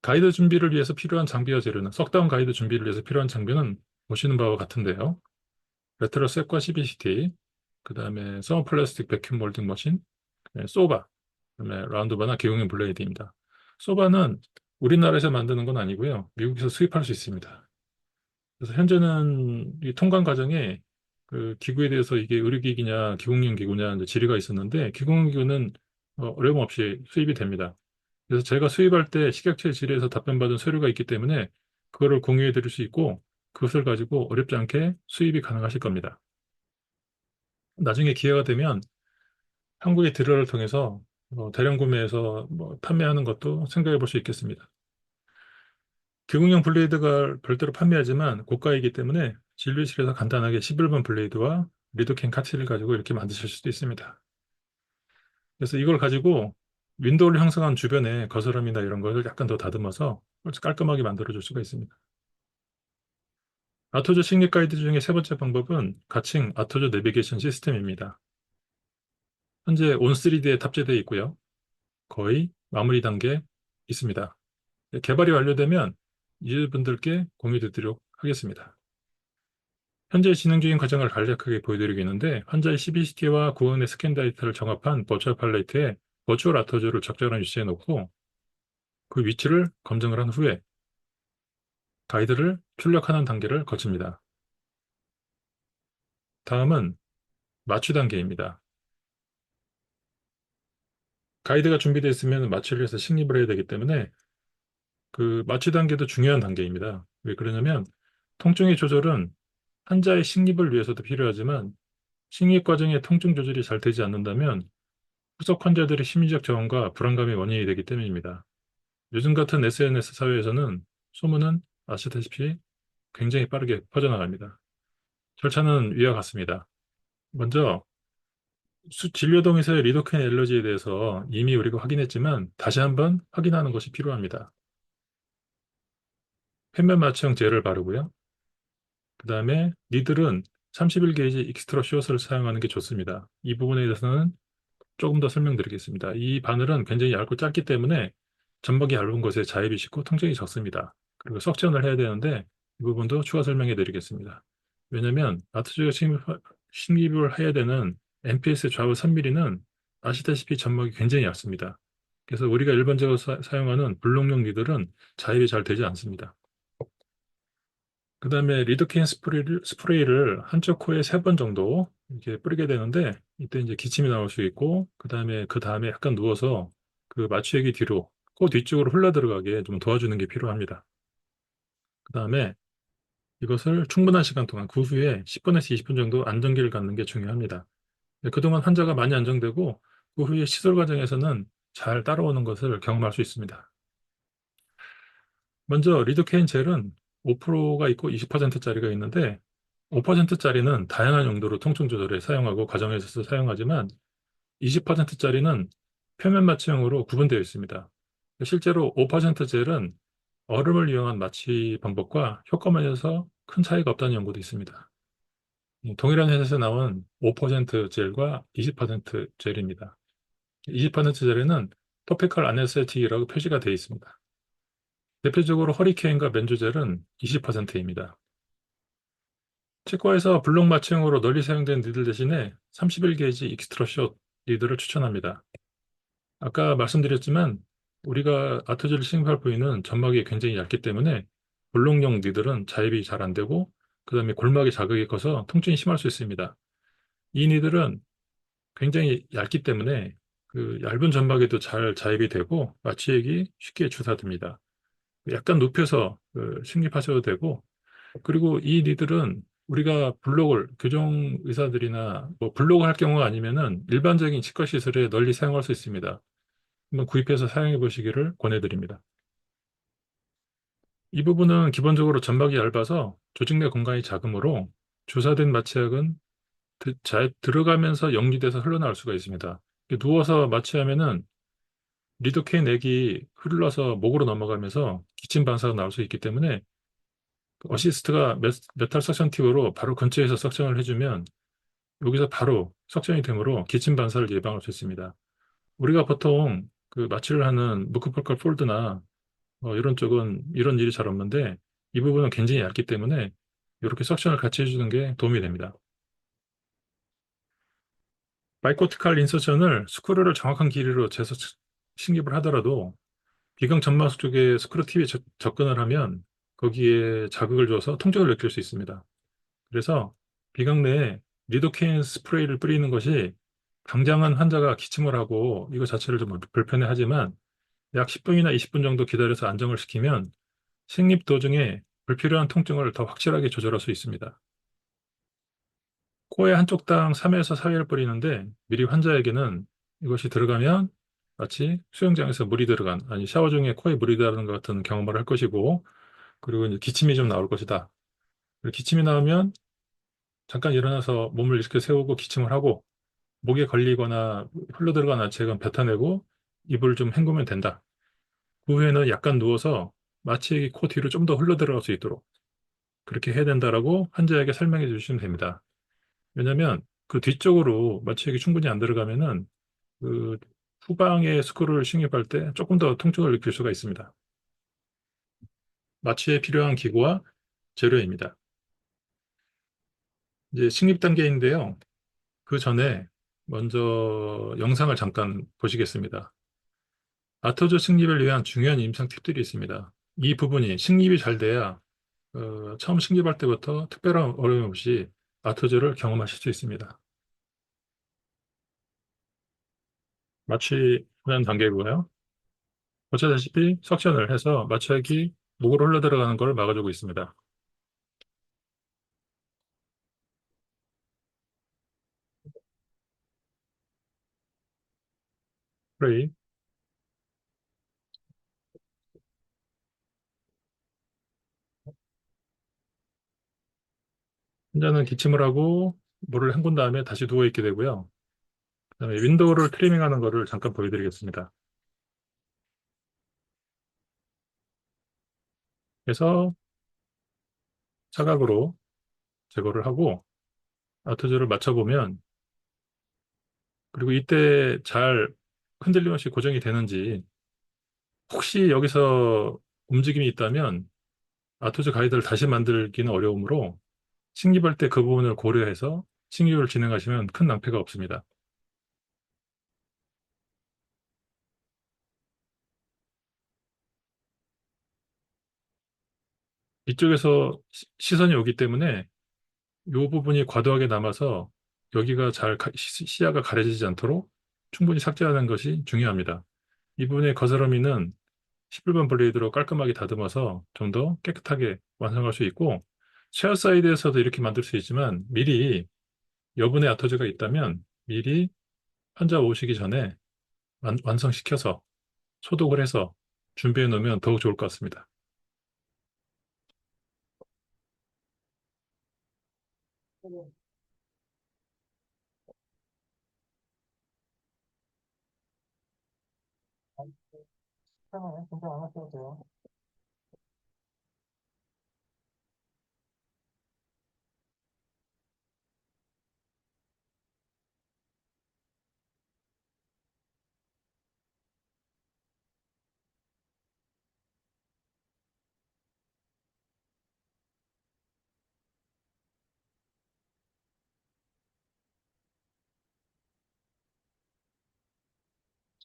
가이드 준비를 위해서 필요한 장비와 재료는 석다운 가이드 준비를 위해서 필요한 장비는 보시는 바와 같은데요. 레트로셋과 CBCT, 그 다음에 서머플라스틱 베큐um 몰딩 머신, 그다음에 소바, 그다음에 라운드바나 기공용 블레이드입니다. 소바는 우리나라에서 만드는 건 아니고요. 미국에서 수입할 수 있습니다. 그래서 현재는 이 통관 과정에 그 기구에 대해서 이게 의료기기냐 기공용 기구냐 이제 질의가 있었는데 기공용 기구는 어려움 없이 수입이 됩니다. 그래서 제가 수입할 때 식약처에 질의해서 답변받은 서류가 있기 때문에 그거를 공유해 드릴 수 있고 그것을 가지고 어렵지 않게 수입이 가능하실 겁니다. 나중에 기회가 되면 한국의 딜러를 통해서 대량 구매해서 뭐 판매하는 것도 생각해 볼 수 있겠습니다. 기공용 블레이드가 별도로 판매하지만 고가이기 때문에 진료실에서 간단하게 11번 블레이드와 리도캔 카트를 가지고 이렇게 만드실 수도 있습니다. 그래서 이걸 가지고 윈도우를 형성한 주변에 거스름이나 이런 것을 약간 더 다듬어서 깔끔하게 만들어 줄 수가 있습니다. 아토조 식립 가이드 중에 세 번째 방법은 가칭 아토조 내비게이션 시스템입니다. 현재 온3D에 탑재되어 있고요. 거의 마무리 단계에 있습니다. 개발이 완료되면 유저분들께 공유드리도록 하겠습니다. 현재 진행 중인 과정을 간략하게 보여드리겠는데 환자의 CBCT와 구원의 스캔 데이터를 정합한 버추얼 팔레트에 버추얼 아토조를 적절한 위치에 놓고 그 위치를 검증을 한 후에 가이드를 출력하는 단계를 거칩니다. 다음은 마취 단계입니다. 가이드가 준비되어 있으면 마취를 해서 식립을 해야 되기 때문에 그 마취 단계도 중요한 단계입니다. 왜 그러냐면 통증의 조절은 환자의 식립을 위해서도 필요하지만 식립 과정의 통증 조절이 잘 되지 않는다면 후속 환자들의 심리적 저항과 불안감의 원인이 되기 때문입니다. 요즘 같은 SNS 사회에서는 소문은 아시다시피 굉장히 빠르게 퍼져나갑니다. 절차는 위와 같습니다. 먼저 진료동에서의 리도캔 알러지에 대해서 이미 우리가 확인했지만 다시 한번 확인하는 것이 필요합니다.片面마취형 젤을 바르고요. 그 다음에 니들은 31게이지 익스트라 숏을 사용하는 게 좋습니다. 이 부분에 대해서는 조금 더 설명드리겠습니다. 이 바늘은 굉장히 얇고 짧기 때문에 점막이 얇은 곳에 자입이 쉽고 통증이 적습니다. 그리고 석션을 해야 되는데 이 부분도 추가 설명해 드리겠습니다. 왜냐하면 아트주가 식립을 해야 되는 MPS 좌우 3mm는 아시다시피 점막이 굉장히 얇습니다. 그래서 우리가 일반적으로 사용하는 블록용 니들은 자입이 잘 되지 않습니다. 그 다음에 리도케인 스프레이를 한쪽 코에 3번 정도 이렇게 뿌리게 되는데 이때 이제 기침이 나올 수 있고 그 다음에 약간 누워서 그 마취액이 뒤로 코 뒤쪽으로 흘러 들어가게 좀 도와주는 게 필요합니다. 그 다음에 이것을 충분한 시간 동안 그 후에 10분에서 20분 정도 안정기를 갖는 게 중요합니다. 그동안 환자가 많이 안정되고 그 후에 시술 과정에서는 잘 따라오는 것을 경험할 수 있습니다. 먼저 리도케인 젤은 5%가 있고 20%짜리가 있는데 5%짜리는 다양한 용도로 통증 조절에 사용하고 가정에서 사용하지만 20%짜리는 표면 마취용으로 구분되어 있습니다. 실제로 5% 젤은 얼음을 이용한 마취 방법과 효과 면에서 큰 차이가 없다는 연구도 있습니다. 동일한 회사에서 나온 5% 젤과 20% 젤입니다. 20% 젤에는 토피컬 아네스테틱이라고 표시가 되어 있습니다. 대표적으로 허리케인과 맨조젤은 20%입니다. 치과에서 블록 마취형으로 널리 사용된 니들 대신에 31게이지 익스트라 숏 니들을 추천합니다. 아까 말씀드렸지만 우리가 아토젤을 식립할 부위는 점막이 굉장히 얇기 때문에 블록용 니들은 자입이 잘 안 되고 그 다음에 골막에 자극이 커서 통증이 심할 수 있습니다. 이 니들은 굉장히 얇기 때문에 그 얇은 점막에도 잘 자입이 되고 마취액이 쉽게 주사됩니다. 약간 눕혀서 식립하셔도 되고 그리고 이 니들은 우리가 블록을 교정 의사들이나 뭐 블록을 할 경우가 아니면은 일반적인 치과 시술에 널리 사용할 수 있습니다. 한번 구입해서 사용해 보시기를 권해드립니다. 이 부분은 기본적으로 점막이 얇아서 조직 내 공간이 작으므로 주사된 마취약은 잘 들어가면서 역류돼서 흘러나올 수가 있습니다. 누워서 마취하면은 리도케인 액이 흘러서 목으로 넘어가면서 기침 반사가 나올 수 있기 때문에 어시스트가 메탈 석션 팁으로 바로 근처에서 석션을 해주면 여기서 바로 석션이 되므로 기침 반사를 예방할 수 있습니다. 우리가 보통 그 마취를 하는 무크폴컬 폴드나 이런 쪽은 이런 일이 잘 없는데 이 부분은 굉장히 얇기 때문에 이렇게 석션을 같이 해주는 게 도움이 됩니다. 바이코티칼 인서션을 스크류를 정확한 길이로 재서 신깁을 하더라도 비강 점막 쪽에 스크류 팁이 접근을 하면 거기에 자극을 줘서 통증을 느낄 수 있습니다. 그래서 비강 내에 리도케인 스프레이를 뿌리는 것이 당장은 환자가 기침을 하고 이거 자체를 좀 불편해하지만 약 10분이나 20분 정도 기다려서 안정을 시키면 식립 도중에 불필요한 통증을 더 확실하게 조절할 수 있습니다. 코에 한쪽당 3에서 4회를 뿌리는데 미리 환자에게는 이것이 들어가면 마치 수영장에서 물이 들어간, 아니 샤워 중에 코에 물이 들어가는 것 같은 경험을 할 것이고, 그리고 이제 기침이 좀 나올 것이다. 그리고 기침이 나오면 잠깐 일어나서 몸을 이렇게 세우고 기침을 하고 목에 걸리거나 흘러들어간 안책은 뱉어내고 입을 좀 헹구면 된다. 그 후에는 약간 누워서 마취액이 코 뒤로 좀 더 흘러들어갈 수 있도록 그렇게 해야 된다라고 환자에게 설명해 주시면 됩니다. 왜냐하면 그 뒤쪽으로 마취액이 충분히 안 들어가면은 그 후방에 스크류를 식립할 때 조금 더 통증을 느낄 수가 있습니다. 마취에 필요한 기구와 재료입니다. 이제 식립 단계인데요. 그 전에 먼저 영상을 잠깐 보시겠습니다. 아토조 식립을 위한 중요한 임상 팁들이 있습니다. 이 부분이 식립이 잘 돼야 처음 식립할 때부터 특별한 어려움 없이 아토조를 경험하실 수 있습니다. 마취하는 단계고요. 보시다시피 석션을 해서 마취액이 목으로 흘러 들어가는 걸 막아주고 있습니다. 프레이. 환자는 기침을 하고 물을 헹군 다음에 다시 누워있게 되고요. 그다음에 윈도우를 트리밍하는 거를 잠깐 보여드리겠습니다. 그래서 사각으로 제거를 하고 아토즈를 맞춰보면, 그리고 이때 잘 흔들림 없이 고정이 되는지, 혹시 여기서 움직임이 있다면 아토즈 가이드를 다시 만들기는 어려우므로 식립할 때 그 부분을 고려해서 식립을 진행하시면 큰 낭패가 없습니다. 이쪽에서 시선이 오기 때문에 이 부분이 과도하게 남아서 여기가 잘 시야가 가려지지 않도록 충분히 삭제하는 것이 중요합니다. 이 부분의 거스러미는 11번 블레이드로 깔끔하게 다듬어서 좀 더 깨끗하게 완성할 수 있고, 쉐어 사이드에서도 이렇게 만들 수 있지만 미리 여분의 아토즈가 있다면 미리 환자 오시기 전에 완성시켜서 소독을 해서 준비해 놓으면 더욱 좋을 것 같습니다.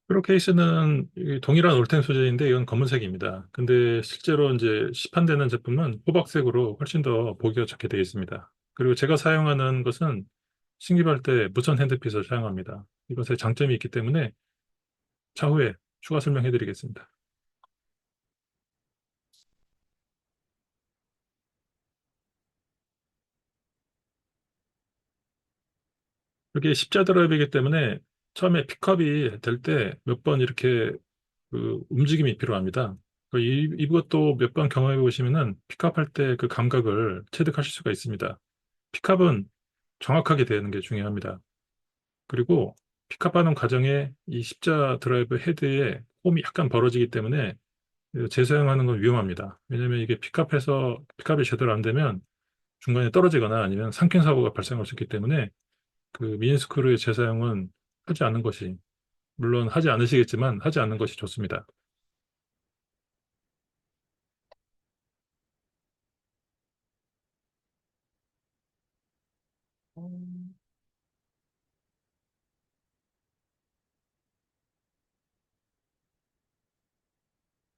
프로 케이스는 동일한 올텐 소재인데 이건 검은색입니다. 근데 실제로 이제 시판되는 제품은 호박색으로 훨씬 더 보기가 좋게 되어 있습니다. 그리고 제가 사용하는 것은 신기할 때 무선 핸드핏을 사용합니다. 이것에 장점이 있기 때문에 차후에 추가 설명해 드리겠습니다. 이게 십자 드라이브이기 때문에 처음에 픽업이 될 때 몇 번 이렇게 그 움직임이 필요합니다. 이것도 몇 번 경험해 보시면은 픽업할 때 그 감각을 체득하실 수가 있습니다. 픽업은 정확하게 되는 게 중요합니다. 그리고 픽업하는 과정에 이 십자 드라이브 헤드에 홈이 약간 벌어지기 때문에 재사용하는 건 위험합니다. 왜냐하면 이게 픽업이 제대로 안 되면 중간에 떨어지거나 아니면 상킹 사고가 발생할 수 있기 때문에 그 미니스크루의 재사용은 하지 않는 것이 물론 하지 않으시겠지만 하지 않는 것이 좋습니다.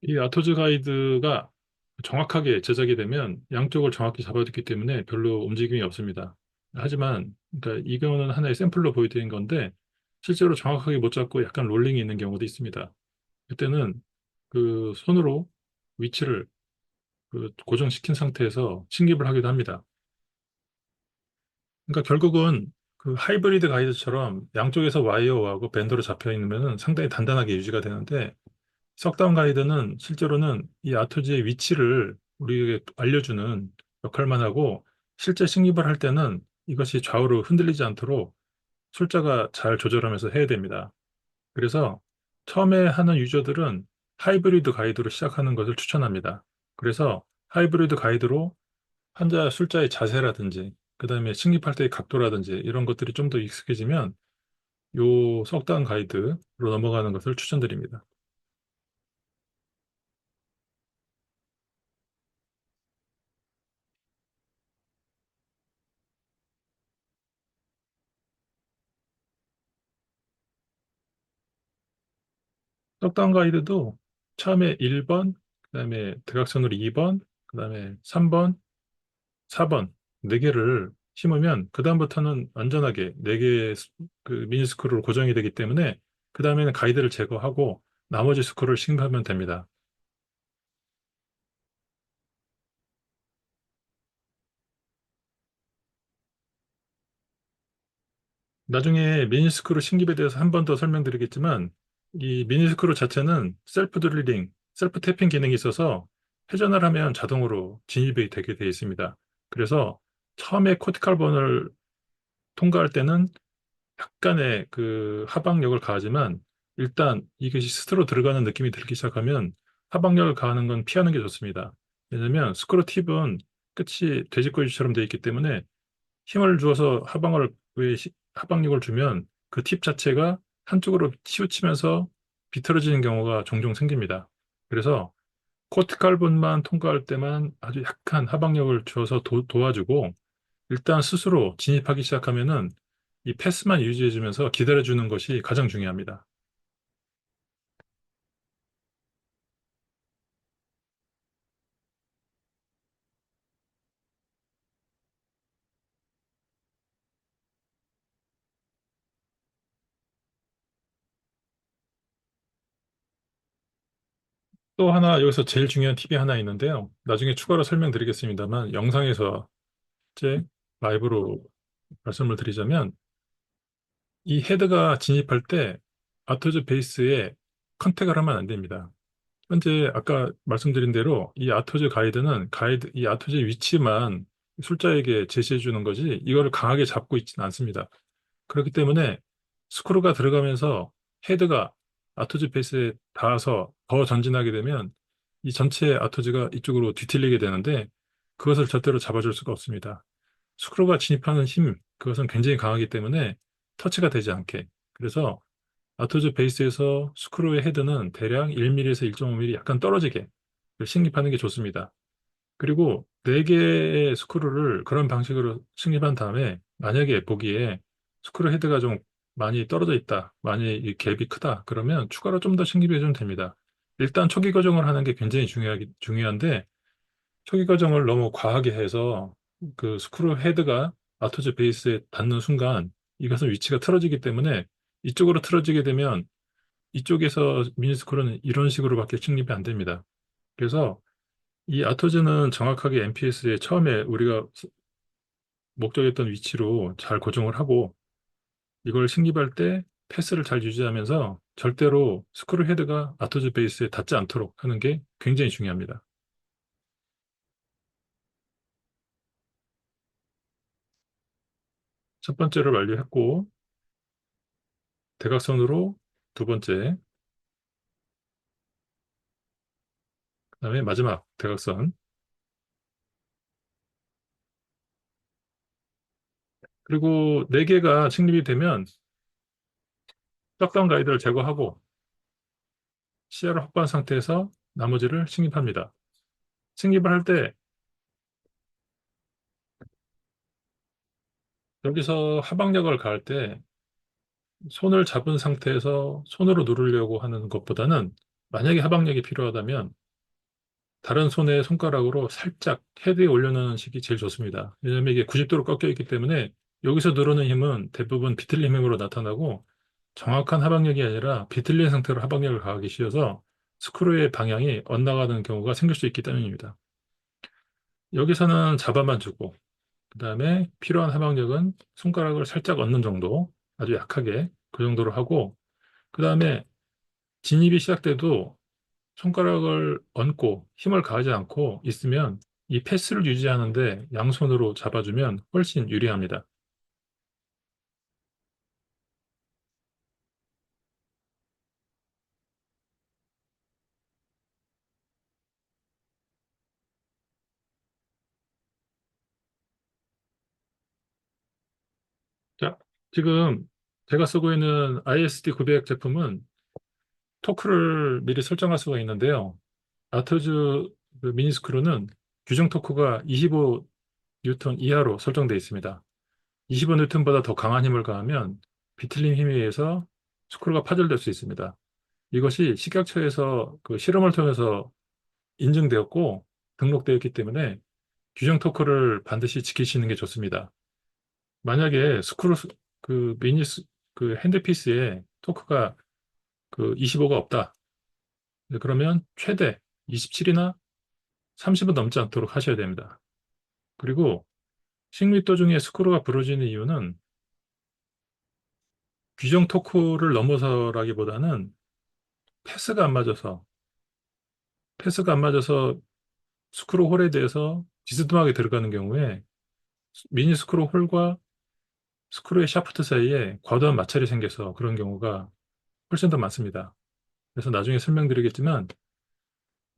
이 아토즈 가이드가 정확하게 제작이 되면 양쪽을 정확히 잡아줬기 때문에 별로 움직임이 없습니다. 하지만 그러니까 이거는 하나의 샘플로 보여드린 건데 실제로 정확하게 못 잡고 약간 롤링이 있는 경우도 있습니다. 그때는 그 손으로 위치를 그 고정시킨 상태에서 침입을 하기도 합니다. 그러니까 결국은 그 하이브리드 가이드처럼 양쪽에서 와이어하고 밴드로 잡혀 있으면 상당히 단단하게 유지가 되는데 석다운 가이드는 실제로는 이 아토지의 위치를 우리에게 알려주는 역할만 하고 실제 식립을 할 때는 이것이 좌우로 흔들리지 않도록 술자가 잘 조절하면서 해야 됩니다. 그래서 처음에 하는 유저들은 하이브리드 가이드로 시작하는 것을 추천합니다. 그래서 하이브리드 가이드로 환자 술자의 자세라든지 그다음에 식립할 때의 각도라든지 이런 것들이 좀 더 익숙해지면 요 석다운 가이드로 넘어가는 것을 추천드립니다. 떡다운 가이드도 처음에 1번, 그다음에 대각선으로 2번, 그다음에 3번, 4번 네 개를 심으면 그다음부터는 안전하게 네 개의 그 미니 스크루로 고정이 되기 때문에 그다음에는 가이드를 제거하고 나머지 스크루를 심으면 됩니다. 나중에 미니스크루 신깁에 대해서 한 번 더 설명드리겠지만 이 미니스크루 자체는 셀프 드릴링, 셀프 태핑 기능이 있어서 회전을 하면 자동으로 진입이 되게 되어 있습니다. 그래서 처음에 코티칼 번을 통과할 때는 약간의 그 하박력을 가하지만 일단 이것이 스스로 들어가는 느낌이 들기 시작하면 하박력을 가하는 건 피하는 게 좋습니다. 왜냐하면 스크루 팁은 끝이 돼지꼬리처럼 되어 있기 때문에 힘을 주어서 하박력을 주면 그 팁 자체가 한쪽으로 치우치면서 비틀어지는 경우가 종종 생깁니다. 그래서 코티칼본만 통과할 때만 아주 약한 하박력을 주어서 도와주고 일단 스스로 진입하기 시작하면은 이 패스만 유지해주면서 기다려주는 것이 가장 중요합니다. 또 하나 여기서 제일 중요한 팁이 하나 있는데요. 나중에 추가로 설명드리겠습니다만 영상에서 제 라이브로 말씀을 드리자면 이 헤드가 진입할 때 아토즈 베이스에 컨택을 하면 안 됩니다. 현재 아까 말씀드린 대로 이 아토즈 가이드는 이 아토즈의 위치만 술자에게 제시해 주는 거지 이거를 강하게 잡고 있지는 않습니다. 그렇기 때문에 스크루가 들어가면서 헤드가 아토즈 베이스에 닿아서 더 전진하게 되면 이 전체 아토즈가 이쪽으로 뒤틀리게 되는데 그것을 절대로 잡아줄 수가 없습니다. 스크루가 진입하는 힘, 그것은 굉장히 강하기 때문에 터치가 되지 않게. 그래서 아토즈 베이스에서 스크루의 헤드는 대략 1mm에서 1.5mm 약간 떨어지게 식립하는 게 좋습니다. 그리고 4개의 스크루를 그런 방식으로 식립한 다음에 만약에 보기에 스크루 헤드가 좀 많이 떨어져 있다. 많이 이 갭이 크다. 그러면 추가로 좀 더 식립해 주면 됩니다. 일단 초기 고정을 하는 게 굉장히 중요한데 초기 과정을 너무 과하게 해서 그 스크루 헤드가 아토즈 베이스에 닿는 순간 이것은 위치가 틀어지기 때문에 이쪽으로 틀어지게 되면 이쪽에서 미니 스크루는 이런 식으로밖에 식립이 안 됩니다. 그래서 이 아토즈는 정확하게 MPS에 처음에 우리가 목적했던 위치로 잘 고정을 하고 이걸 식립할 때 패스를 잘 유지하면서 절대로 스크루 헤드가 아토즈 베이스에 닿지 않도록 하는 게 굉장히 중요합니다. 첫 번째를 완료했고 대각선으로 두 번째, 그다음에 마지막 대각선. 그리고 네 개가 식립이 되면 넉다운 가이드를 제거하고 시야를 확보한 상태에서 나머지를 승립합니다. 승립을 할 때 여기서 하방력을 가할 때 손을 잡은 상태에서 손으로 누르려고 하는 것보다는 만약에 하방력이 필요하다면 다른 손의 손가락으로 살짝 헤드에 올려놓는 식이 제일 좋습니다. 왜냐하면 이게 90도로 꺾여 있기 때문에 여기서 누르는 힘은 대부분 비틀림 힘으로 나타나고 정확한 하방력이 아니라 비틀린 상태로 하방력을 가하기 쉬워서 스크루의 방향이 엇나가는 경우가 생길 수 있기 때문입니다. 여기서는 잡아만 주고 그 다음에 필요한 하방력은 손가락을 살짝 얹는 정도, 아주 약하게 그 정도로 하고 그 다음에 진입이 시작돼도 손가락을 얹고 힘을 가하지 않고 있으면 이 패스를 유지하는데 양손으로 잡아주면 훨씬 유리합니다. 자, 지금 제가 쓰고 있는 ISD 900 제품은 토크를 미리 설정할 수가 있는데요. 아트즈 그 미니스크루는 규정 토크가 25 뉴턴 이하로 설정되어 있습니다. 25 뉴턴보다 더 강한 힘을 가하면 비틀림 힘에 의해서 스크루가 파절될 수 있습니다. 이것이 식약처에서 그 실험을 통해서 인증되었고 등록되어 있기 때문에 규정 토크를 반드시 지키시는 게 좋습니다. 만약에 그 그 핸드피스에 토크가 그 25가 없다. 네, 그러면 최대 27이나 30은 넘지 않도록 하셔야 됩니다. 그리고 식립도 중에 스크루가 부러지는 이유는 규정 토크를 넘어서라기보다는 패스가 안 맞아서 패스가 안 맞아서 스크루 홀에 대해서 비스듬하게 들어가는 경우에 미니 스크루 홀과 스크루의 샤프트 사이에 과도한 마찰이 생겨서 그런 경우가 훨씬 더 많습니다. 그래서 나중에 설명드리겠지만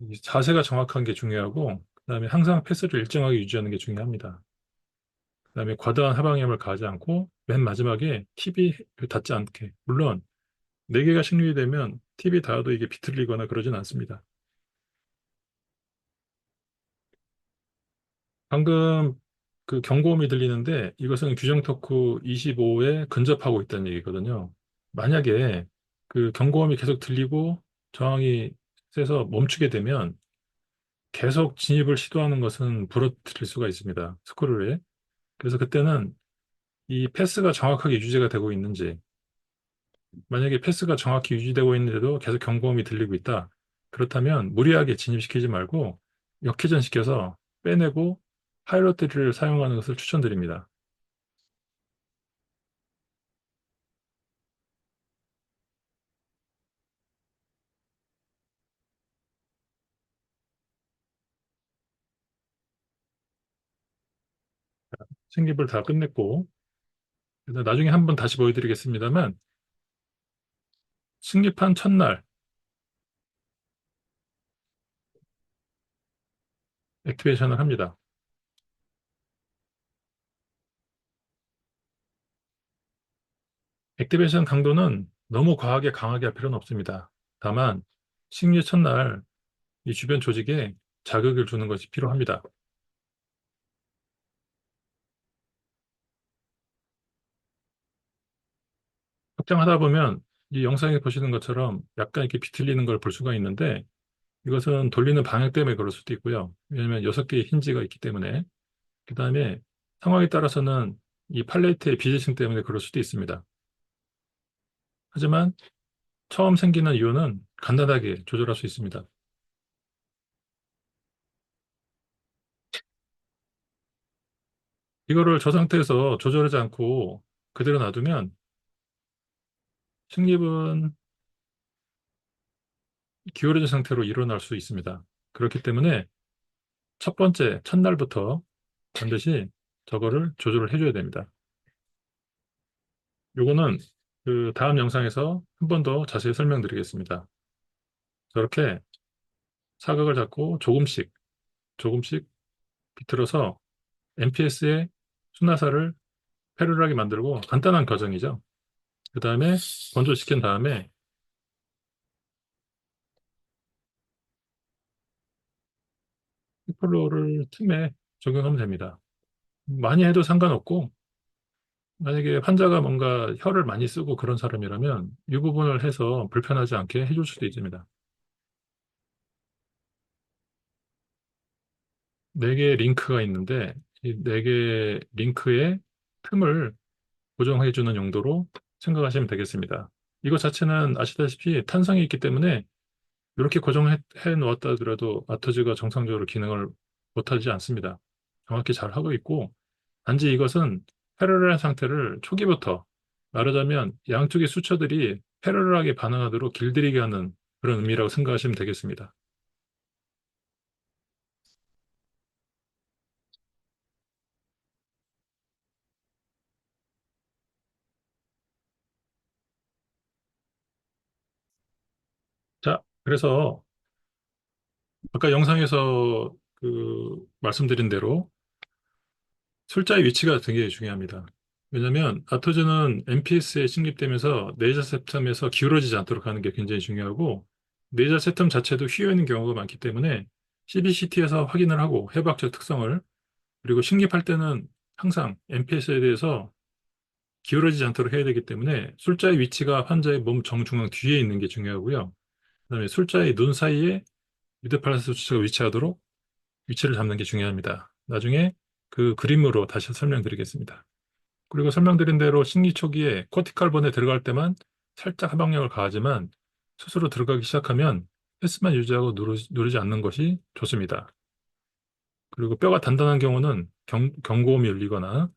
이 자세가 정확한 게 중요하고 그다음에 항상 패스를 일정하게 유지하는 게 중요합니다. 그다음에 과도한 하방염을 가하지 않고 맨 마지막에 팁이 닿지 않게 물론 네 개가 식립이 되면 팁이 닿아도 이게 비틀리거나 그러진 않습니다. 방금 그 경고음이 들리는데 이것은 규정 토크 25에 근접하고 있다는 얘기거든요. 만약에 그 경고음이 계속 들리고 저항이 세서 멈추게 되면 계속 진입을 시도하는 것은 부러뜨릴 수가 있습니다. 스크류에. 그래서 그때는 이 패스가 정확하게 유지가 되고 있는지 만약에 패스가 정확히 유지되고 있는데도 계속 경고음이 들리고 있다. 그렇다면 무리하게 진입시키지 말고 역회전시켜서 빼내고 파일럿들을 사용하는 것을 추천드립니다. 생립을 다 끝냈고 그래서 나중에 한번 다시 보여드리겠습니다만 승립한 첫날 액티베이션을 합니다. 액티베이션 강도는 너무 과하게 강하게 할 필요는 없습니다. 다만 승립 첫날 이 주변 조직에 자극을 주는 것이 필요합니다. 확장하다 보면 이 영상에 보시는 것처럼 약간 이렇게 비틀리는 걸 볼 수가 있는데 이것은 돌리는 방향 때문에 그럴 수도 있고요. 왜냐하면 6개의 힌지가 있기 때문에 그 다음에 상황에 따라서는 이 팔레트의 비대칭 때문에 그럴 수도 있습니다. 하지만 처음 생기는 이유는 간단하게 조절할 수 있습니다. 이거를 저 상태에서 조절하지 않고 그대로 놔두면 식립은 기울어진 상태로 일어날 수 있습니다. 그렇기 때문에 첫 번째, 첫날부터 반드시 저거를 조절을 해줘야 됩니다. 요거는 그 다음 영상에서 한 번 더 자세히 설명드리겠습니다. 저렇게 사각을 잡고 조금씩 비틀어서 MPS의 순하사를 패러하게 만들고 간단한 과정이죠. 그 다음에 건조시킨 다음에 히폴로를 틈에 적용하면 됩니다. 많이 해도 상관없고 만약에 환자가 뭔가 혀를 많이 쓰고 그런 사람이라면 이 부분을 해서 불편하지 않게 해줄 수도 있습니다. 네 개의 링크가 있는데 이 네 개의 링크의 틈을 고정해주는 용도로 생각하시면 되겠습니다. 이거 자체는 아시다시피 탄성이 있기 때문에 이렇게 고정해 놓았다 하더라도 아토즈가 정상적으로 기능을 못하지 않습니다. 정확히 잘 하고 있고 단지 이것은 패러렐한 상태를 초기부터 말하자면 양쪽의 수처들이 패러렐하게 반응하도록 길들이게 하는 그런 의미라고 생각하시면 되겠습니다. 자, 그래서 아까 영상에서 말씀드린 대로 술자의 위치가 굉장히 중요합니다. 왜냐하면 아토즈는 MPS에 침입되면서 내자 세텀에서 기울어지지 않도록 하는 게 굉장히 중요하고 내자 세텀 자체도 휘어 있는 경우가 많기 때문에 CBCT에서 확인을 하고 해부학적 특성을 그리고 식립할 때는 항상 MPS에 대해서 기울어지지 않도록 해야 되기 때문에 술자의 위치가 환자의 몸 정중앙 뒤에 있는 게 중요하고요. 그다음에 술자의 눈 사이에 미드팔라스 수치가 위치하도록 위치를 잡는 게 중요합니다. 나중에 그 그림으로 다시 설명드리겠습니다. 그리고 설명드린 대로 식리 초기에 코티칼본에 들어갈 때만 살짝 하방력을 가하지만 스스로 들어가기 시작하면 패스만 유지하고 누르지 않는 것이 좋습니다. 그리고 뼈가 단단한 경우는 경고음이 울리거나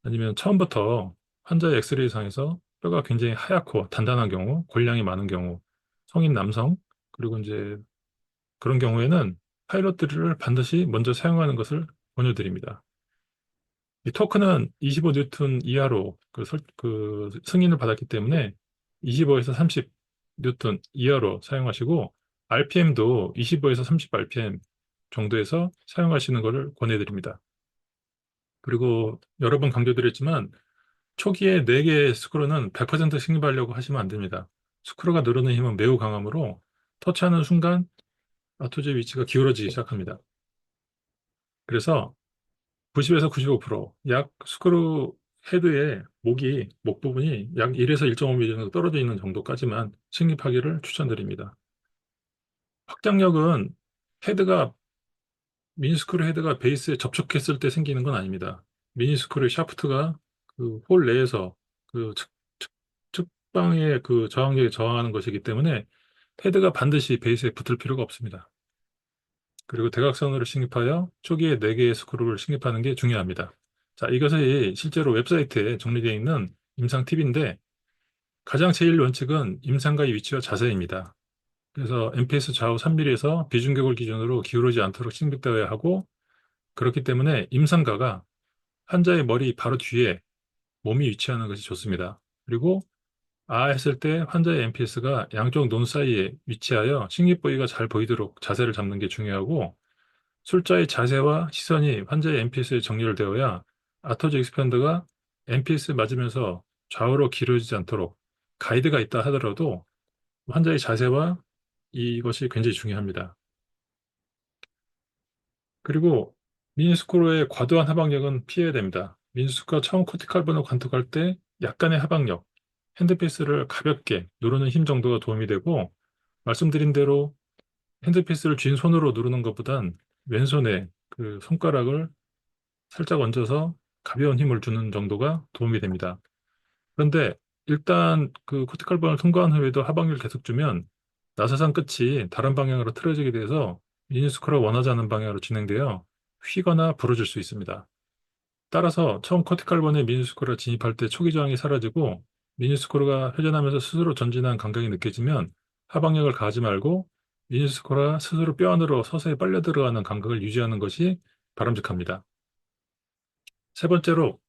아니면 처음부터 환자의 엑스레이상에서 뼈가 굉장히 하얗고 단단한 경우, 골량이 많은 경우, 성인 남성, 그리고 이제 그런 경우에는 파일럿들을 반드시 먼저 사용하는 것을 권유드립니다. 이 토크는 25뉴턴 이하로 그 승인을 받았기 때문에 25에서 30 뉴턴 이하로 사용하시고 RPM도 25에서 30 RPM 정도에서 사용하시는 것을 권해드립니다. 그리고 여러 번 강조드렸지만 초기에 4개의 스크루는 100% 승립하려고 하시면 안 됩니다. 스크루가 누르는 힘은 매우 강하므로 터치하는 순간 아토제 위치가 기울어지기 시작합니다. 그래서 90에서 95%약 스크루 헤드의 목 부분이 약 1에서 1.5mm 정도 떨어져 있는 정도까지만 승립하기를 추천드립니다. 확장력은 헤드가 미니스크류 헤드가 베이스에 접촉했을 때 생기는 건 아닙니다. 미니스크류 샤프트가 그 홀 내에서 그 측방의 그 저항력에 저항하는 것이기 때문에 헤드가 반드시 베이스에 붙을 필요가 없습니다. 그리고 대각선으로 승립하여 초기에 4개의 스크루를 승립하는 게 중요합니다. 자, 이것이 실제로 웹사이트에 정리되어 있는 임상 팁인데 가장 제일 원칙은 임상가의 위치와 자세입니다. 그래서 MPS 좌우 3mm에서 비중격을 기준으로 기울어지지 않도록 승립되어야 하고 그렇기 때문에 임상가가 환자의 머리 바로 뒤에 몸이 위치하는 것이 좋습니다. 그리고 했을 때 환자의 MPS가 양쪽 눈 사이에 위치하여 식립 부위가 잘 보이도록 자세를 잡는 게 중요하고 술자의 자세와 시선이 환자의 MPS에 정렬되어야 아토즈 익스팬더가 MPS 맞으면서 좌우로 기울어지지 않도록 가이드가 있다 하더라도 환자의 자세와 이것이 굉장히 중요합니다. 그리고 미니스크로의 과도한 하방력은 피해야 됩니다. 미니스크가 처음 코티칼본을 관통할 때 약간의 하방력, 핸드피스를 가볍게 누르는 힘 정도가 도움이 되고 말씀드린 대로 핸드피스를 쥔 손으로 누르는 것보단 왼손에 그 손가락을 살짝 얹어서 가벼운 힘을 주는 정도가 도움이 됩니다. 그런데 일단 그 코티칼본을 통과한 후에도 하방력을 계속 주면 나사상 끝이 다른 방향으로 틀어지게 돼서 미니스크가 원하지 않는 방향으로 진행되어 휘거나 부러질 수 있습니다. 따라서 처음 코티칼본에 미니스크가 진입할 때 초기 저항이 사라지고 미니스크가 회전하면서 스스로 전진한 감각이 느껴지면 하방력을 가하지 말고 미니스크가 스스로 뼈 안으로 서서히 빨려 들어가는 감각을 유지하는 것이 바람직합니다. 세 번째로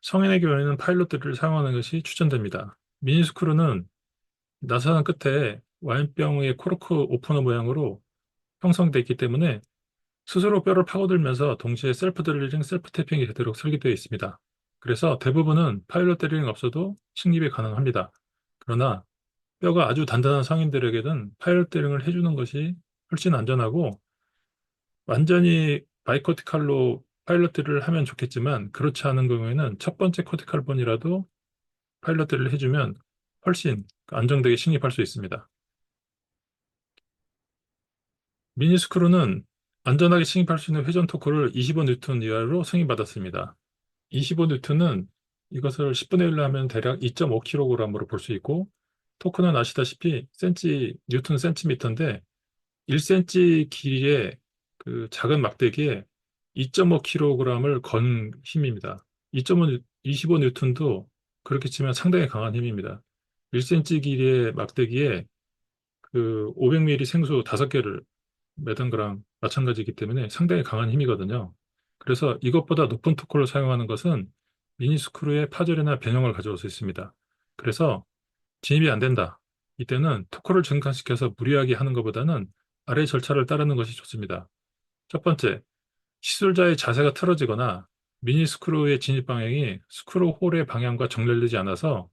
성인의 경우에는 파일럿들을 사용하는 것이 추천됩니다. 미니스크루는 나사는 끝에 와인병의 코르크 오퍼너 모양으로 형성되어 있기 때문에 스스로 뼈를 파고들면서 동시에 셀프 드릴링, 셀프 태핑이 되도록 설계되어 있습니다. 그래서 대부분은 파일럿 드릴링 없어도 식립이 가능합니다. 그러나 뼈가 아주 단단한 성인들에게는 파일럿 드릴링을 해주는 것이 훨씬 안전하고 완전히 바이코티칼로 파일럿 드릴을 하면 좋겠지만 그렇지 않은 경우에는 첫 번째 코티칼 본이라도 파일럿 드릴을 해주면 훨씬 안정되게 식립할 수 있습니다. 미니스크루는 안전하게 식립할 수 있는 회전 토크를 25뉴턴 이하로 승인받았습니다. 25뉴턴은 이것을 10분의 1로 하면 대략 2.5kg으로 볼 수 있고 토크는 아시다시피 뉴턴 센티미터인데 1cm 길이의 그 작은 막대기에 2.5kg을 건 힘입니다. 2.5, 25뉴턴도 그렇게 치면 상당히 강한 힘입니다. 1cm 길이의 막대기에 그 500ml 생수 5개를 매단 거랑 마찬가지이기 때문에 상당히 강한 힘이거든요. 그래서 이것보다 높은 토크를 사용하는 것은 미니스크루의 파절이나 변형을 가져올 수 있습니다. 그래서 진입이 안 된다. 이때는 토크를 증강시켜서 무리하게 하는 것보다는 아래 절차를 따르는 것이 좋습니다. 첫 번째, 시술자의 자세가 틀어지거나 미니스크루의 진입 방향이 스크루 홀의 방향과 정렬되지 않아서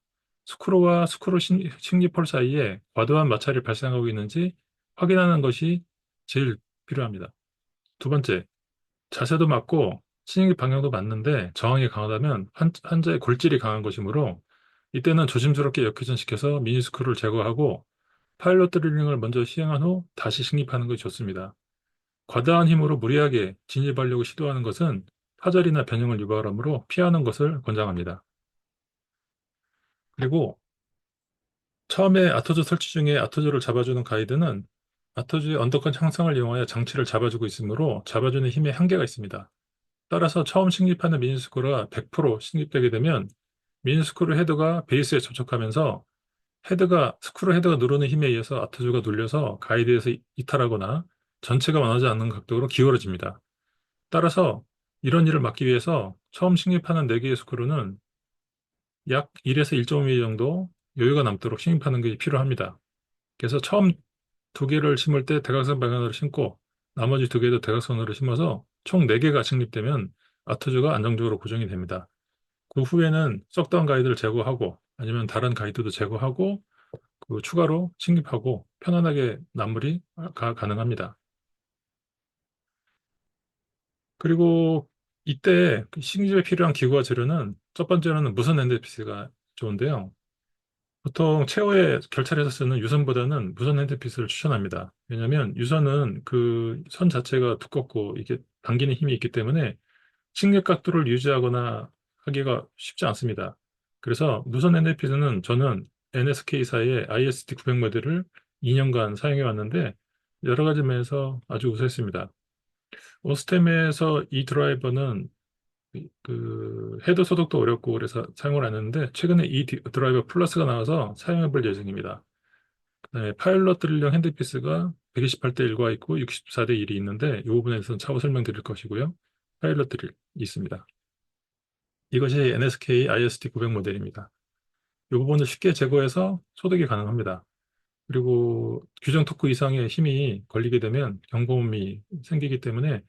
스크루와 스크루 식립홀 사이에 과도한 마찰이 발생하고 있는지 확인하는 것이 제일 필요합니다. 두 번째, 자세도 맞고 스윙 방향도 맞는데 저항이 강하다면 환자의 골질이 강한 것이므로 이때는 조심스럽게 역회전시켜서 미니스크루를 제거하고 파일럿 드릴링을 먼저 시행한 후 다시 식립하는 것이 좋습니다. 과다한 힘으로 무리하게 진입하려고 시도하는 것은 파절이나 변형을 유발하므로 피하는 것을 권장합니다. 그리고 처음에 아토즈 설치 중에 아토즈를 잡아주는 가이드는 아토즈의 언더컷 향상을 이용하여 장치를 잡아주고 있으므로 잡아주는 힘에 한계가 있습니다. 따라서 처음 식립하는 미니스크루가 100% 식립되게 되면 미니스크루 헤드가 베이스에 접촉하면서 스크루 헤드가 누르는 힘에 의해서 아토즈가 눌려서 가이드에서 이탈하거나 전체가 원하지 않는 각도로 기울어집니다. 따라서 이런 일을 막기 위해서 처음 식립하는 4개의 스크루는 약 1에서 1.5mm 정도 여유가 남도록 식립하는 게 필요합니다. 그래서 처음 2개를 심을 때 대각선 방향으로 심고 나머지 2개도 대각선으로 심어서 총 4개가 식립되면 아토즈가 안정적으로 고정이 됩니다. 그 후에는 썩다운 가이드를 제거하고 아니면 다른 가이드도 제거하고 그 추가로 식립하고 편안하게 마무리 가능합니다. 그리고 이때 그 식립에 필요한 기구와 재료는 첫 번째로는 무선 핸드피스가 좋은데요. 보통 최후의 결찰에서 쓰는 유선보다는 무선 핸드피스를 추천합니다. 왜냐하면 유선은 그 선 자체가 두껍고 이게 당기는 힘이 있기 때문에 식립 각도를 유지하거나 하기가 쉽지 않습니다. 그래서 무선 핸드피스는 저는 NSK사의 IST900 모델을 2년간 사용해 왔는데 여러 가지 면에서 아주 우수했습니다. 오스템에서 이 드라이버는 그 헤드 소독도 어렵고 그래서 사용을 안 했는데 최근에 이 드라이버 플러스가 나와서 사용해 볼 예정입니다. 그다음에 파일럿 드릴용 핸드피스가 128대 1과 있고 64대 1이 있는데 이 부분에서는 차후 설명드릴 것이고요. 파일럿 드릴 있습니다. 이것이 NSK IST900 모델입니다. 이 부분을 쉽게 제거해서 소독이 가능합니다. 그리고 규정 토크 이상의 힘이 걸리게 되면 경고음이 생기기 때문에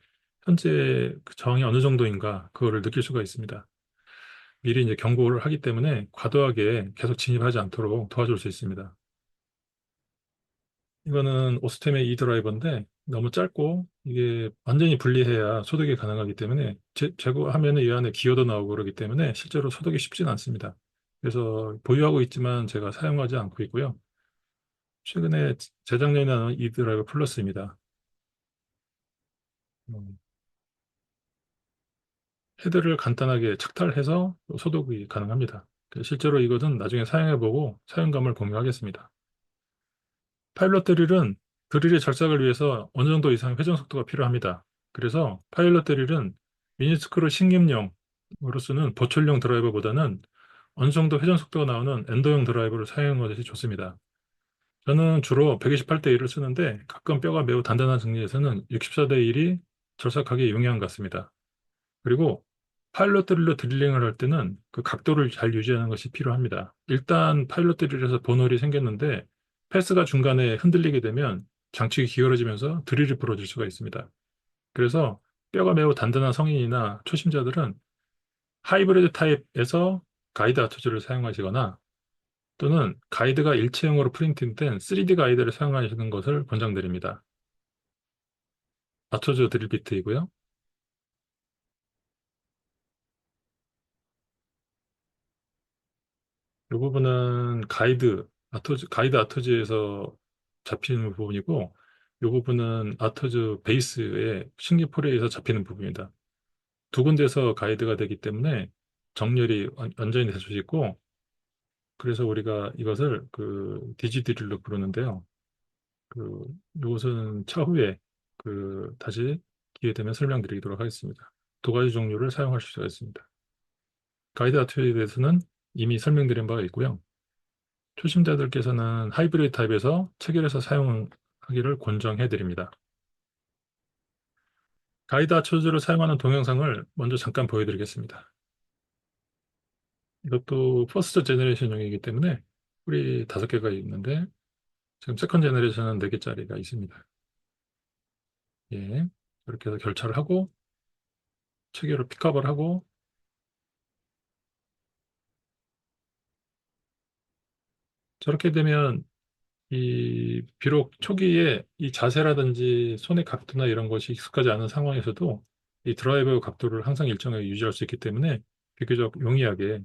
현재 그 저항이 어느 정도인가 그거를 느낄 수가 있습니다. 미리 이제 경고를 하기 때문에 과도하게 계속 진입하지 않도록 도와줄 수 있습니다. 이거는 오스템의 이 드라이버인데 너무 짧고 이게 완전히 분리해야 소독이 가능하기 때문에 제거하면 이 안에 기어도 나오고 그러기 때문에 실제로 소독이 쉽지는 않습니다. 그래서 보유하고 있지만 제가 사용하지 않고 있고요. 최근에 재작년에 나온 이 드라이버 플러스입니다. 음, 헤드를 간단하게 착탈해서 소독이 가능합니다. 실제로 이것은 나중에 사용해보고 사용감을 공유하겠습니다. 파일럿 드릴은 드릴의 절삭을 위해서 어느 정도 이상의 회전 속도가 필요합니다. 그래서 파일럿 드릴은 미니스크루 식립용으로 쓰는 보철용 드라이버보다는 어느 정도 회전 속도가 나오는 엔더용 드라이버를 사용하는 것이 좋습니다. 저는 주로 128대 1을 쓰는데 가끔 뼈가 매우 단단한 증리에서는 64대 1이 절삭하게 용이한 것 같습니다. 그리고 파일럿 드릴로 드릴링을 할 때는 그 각도를 잘 유지하는 것이 필요합니다. 일단 파일럿 드릴에서 본홀이 생겼는데 패스가 중간에 흔들리게 되면 장축이 기울어지면서 드릴이 부러질 수가 있습니다. 그래서 뼈가 매우 단단한 성인이나 초심자들은 하이브리드 타입에서 가이드 아토즈를 사용하시거나 또는 가이드가 일체형으로 프린팅된 3D 가이드를 사용하시는 것을 권장드립니다. 아토즈 드릴 비트이고요. 이 부분은 가이드 아토즈에서 잡히는 부분이고, 이 부분은 아토즈 베이스의 식립폴에서 잡히는 부분입니다. 두 군데서 가이드가 되기 때문에 정렬이 완전히 될 수 있고, 그래서 우리가 이것을 그 디지드릴로 부르는데요. 그 이것은 차후에 다시 기회 되면 설명드리도록 하겠습니다. 두 가지 종류를 사용할 수가 있습니다. 가이드 아트에 대해서는 이미 설명드린 바가 있고요. 초심자들께서는 하이브리드 타입에서 체결해서 사용하기를 권장해 드립니다. 가이드 아처즈를 사용하는 동영상을 먼저 잠깐 보여드리겠습니다. 이것도 퍼스트 제너레이션용이기 때문에 폴이 5개가 있는데 지금 세컨 제너레이션은 4개짜리가 있습니다. 예, 이렇게 해서 결차를 하고 체계로 픽업을 하고 저렇게 되면 비록 초기에 이 자세라든지 손의 각도나 이런 것이 익숙하지 않은 상황에서도 이 드라이버 각도를 항상 일정하게 유지할 수 있기 때문에 비교적 용이하게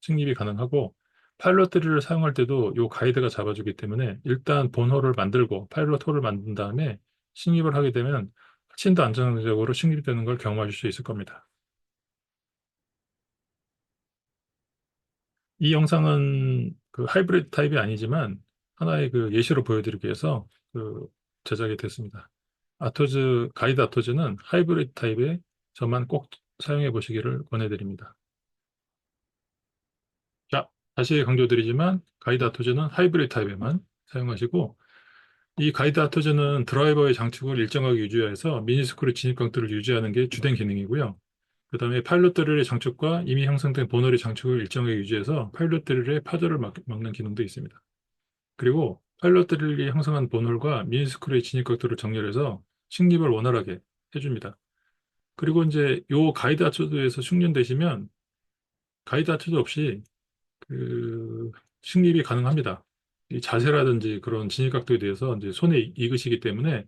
승립이 가능하고 파일럿 드릴을 사용할 때도 이 가이드가 잡아주기 때문에 일단 본호를 만들고 파일럿 홀을 만든 다음에 승립을 하게 되면 훨씬 더 안정적으로 승립되는 걸 경험하실 수 있을 겁니다. 이 영상은 그 하이브리드 타입이 아니지만 하나의 그 예시로 보여드리기 위해서 제작이 됐습니다. 가이드 아토즈는 하이브리드 타입에 저만 꼭 사용해 보시기를 권해드립니다. 자, 다시 강조드리지만 가이드 아토즈는 하이브리드 타입에만 사용하시고 이 가이드 아토즈는 드라이버의 장축을 일정하게 유지해서 미니스크류 진입 각도를 유지하는 게 주된 기능이고요. 그 다음에 파일럿 드릴의 장축과 이미 형성된 버너리 장축을 일정하게 유지해서 파일럿 드릴의 파절을 막는 기능도 있습니다. 그리고 파일럿 드릴이 형성한 버널과 미니스크류의 진입 각도를 정렬해서 식립을 원활하게 해줍니다. 그리고 이제 요 가이드 아처드에서 숙련되시면 가이드 아처드 없이 그 식립이 가능합니다. 이 자세라든지 그런 진입 각도에 대해서 이제 손에 익으시기 때문에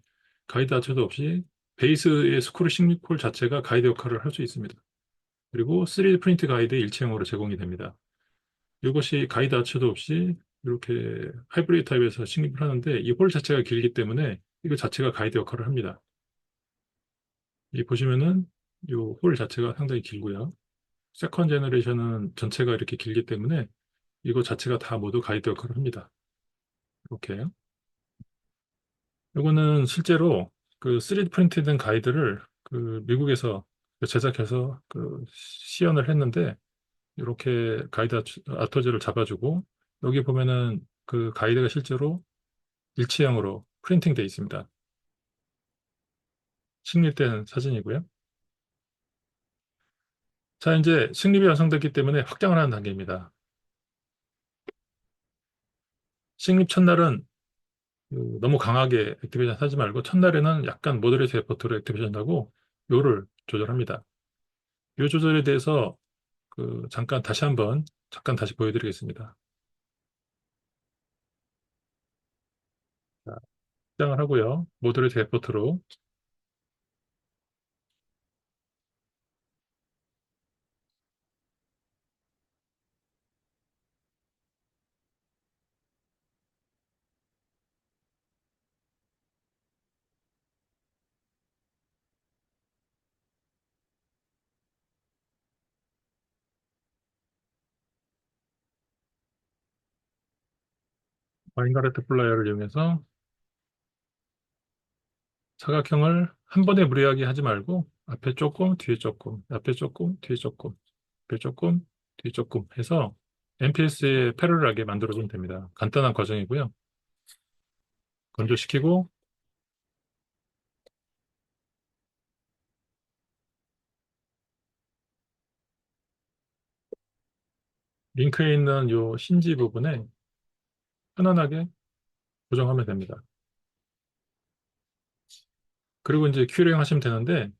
가이드 아처드 없이 베이스의 스크류 식립 홀 자체가 가이드 역할을 할 수 있습니다. 그리고 3D 프린트 가이드 일체형으로 제공이 됩니다. 이것이 가이드 아처도 없이 이렇게 하이브리드 타입에서 식립을 하는데 이 홀 자체가 길기 때문에 이거 자체가 가이드 역할을 합니다. 이 보시면은 이 홀 자체가 상당히 길고요. 세컨 제너레이션은 전체가 이렇게 길기 때문에 이거 자체가 다 모두 가이드 역할을 합니다. 이렇게. 이거는 실제로 그 3D 프린트된 가이드를 미국에서 제작해서 시연을 했는데 이렇게 가이드 아토즈를 잡아주고 여기 보면은 그 가이드가 실제로 일체형으로 프린팅되어 있습니다. 식립된 사진이고요. 자, 이제 식립이 완성됐기 때문에 확장을 하는 단계입니다. 식립 첫날은 너무 강하게 액티베이션 하지 말고 첫날에는 약간 모더레이트 에포트로 액티베이션 하고 요를 조절합니다. 요 조절에 대해서 잠깐 다시 보여드리겠습니다. 자, 확장을 하고요. 모더레이트 에포트로 와인가르트 플라이어를 이용해서 사각형을 한 번에 무리하게 하지 말고 앞에 조금, 뒤에 조금, 앞에 조금, 뒤에 조금, 앞에 조금, 뒤에 조금 해서 MPS에 패러럴하게 만들어주면 됩니다. 간단한 과정이고요. 건조시키고 링크에 있는 요 힌지 부분에 편안하게 고정하면 됩니다. 그리고 이제 큐링 하시면 되는데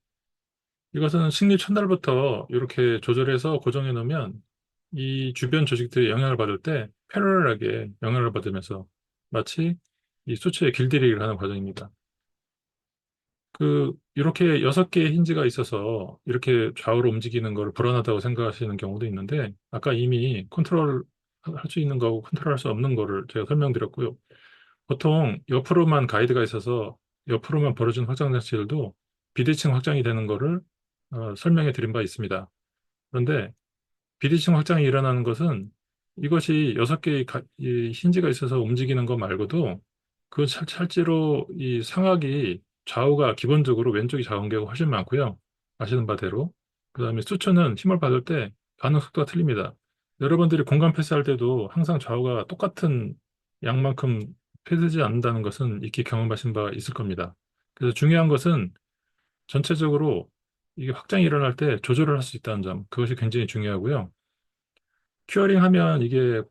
이것은 식립 첫날부터 이렇게 조절해서 고정해 놓으면 이 주변 조직들이 영향을 받을 때 패러럴하게 영향을 받으면서 마치 이 수초의 길들이기를 하는 과정입니다. 이렇게 6개의 힌지가 있어서 이렇게 좌우로 움직이는 걸 불안하다고 생각하시는 경우도 있는데, 아까 이미 컨트롤 할 수 있는 거하고 컨트롤 할 수 없는 거를 제가 설명드렸고요. 보통 옆으로만 가이드가 있어서 옆으로만 벌어진 확장 장치들도 비대칭 확장이 되는 거를 설명해 드린 바 있습니다. 그런데 비대칭 확장이 일어나는 것은 이것이 6개의 이 힌지가 있어서 움직이는 것 말고도 그 실제로 이 상악이 좌우가 기본적으로 왼쪽이 작은 경우가 훨씬 많고요. 아시는 바대로. 그다음에 수초는 힘을 받을 때 반응 속도가 틀립니다. 여러분들이 공간 패스할 때도 항상 좌우가 똑같은 양만큼 패스지 않는다는 것은 익히 경험하신 바 있을 겁니다. 그래서 중요한 것은 전체적으로 이게 확장이 일어날 때 조절을 할 수 있다는 점, 그것이 굉장히 중요하고요. 큐어링 하면 이게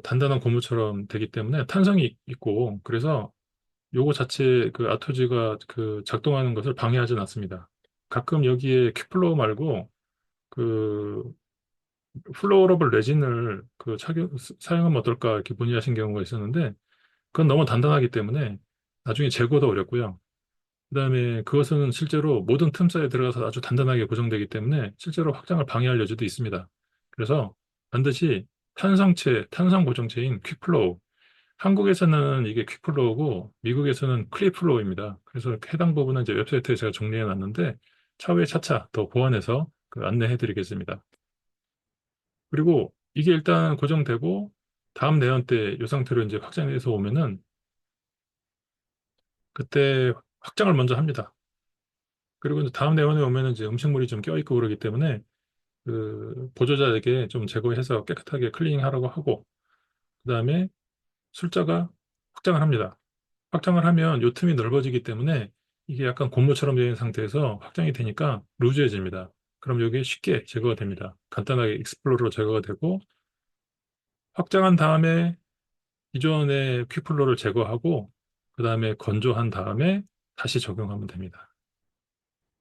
단단한 고무처럼 되기 때문에 탄성이 있고, 그래서 요거 자체 아토지가 작동하는 것을 방해하진 않습니다. 가끔 여기에 큐플로우 말고 그 플로어러블 레진을 사용하면 어떨까 이렇게 문의하신 경우가 있었는데, 그건 너무 단단하기 때문에 나중에 제거도 어렵고요. 그다음에 그것은 실제로 모든 틈 사이에 들어가서 아주 단단하게 고정되기 때문에 실제로 확장을 방해할 여지도 있습니다. 그래서 반드시 탄성 고정체인 퀵플로우. 한국에서는 이게 퀵플로우고 미국에서는 클립플로우입니다. 그래서 해당 부분은 이제 웹사이트에 제가 정리해 놨는데 차후에 차차 더 보완해서 안내해 드리겠습니다. 그리고 이게 일단 고정되고 다음 내연 때 이 상태로 이제 확장해서 오면은 그때 확장을 먼저 합니다. 그리고 이제 다음 내원에 오면은 이제 음식물이 좀 껴있고 그러기 때문에 보조자에게 좀 제거해서 깨끗하게 클리닝하라고 하고, 그다음에 술자가 확장을 합니다. 확장을 하면 요 틈이 넓어지기 때문에 이게 약간 고무처럼 되어 있는 상태에서 확장이 되니까 루즈해집니다. 그럼 이게 쉽게 제거가 됩니다. 간단하게 익스플로러로 제거가 되고, 확장한 다음에 기존의 퀵플로를 제거하고 그다음에 건조한 다음에 다시 적용하면 됩니다.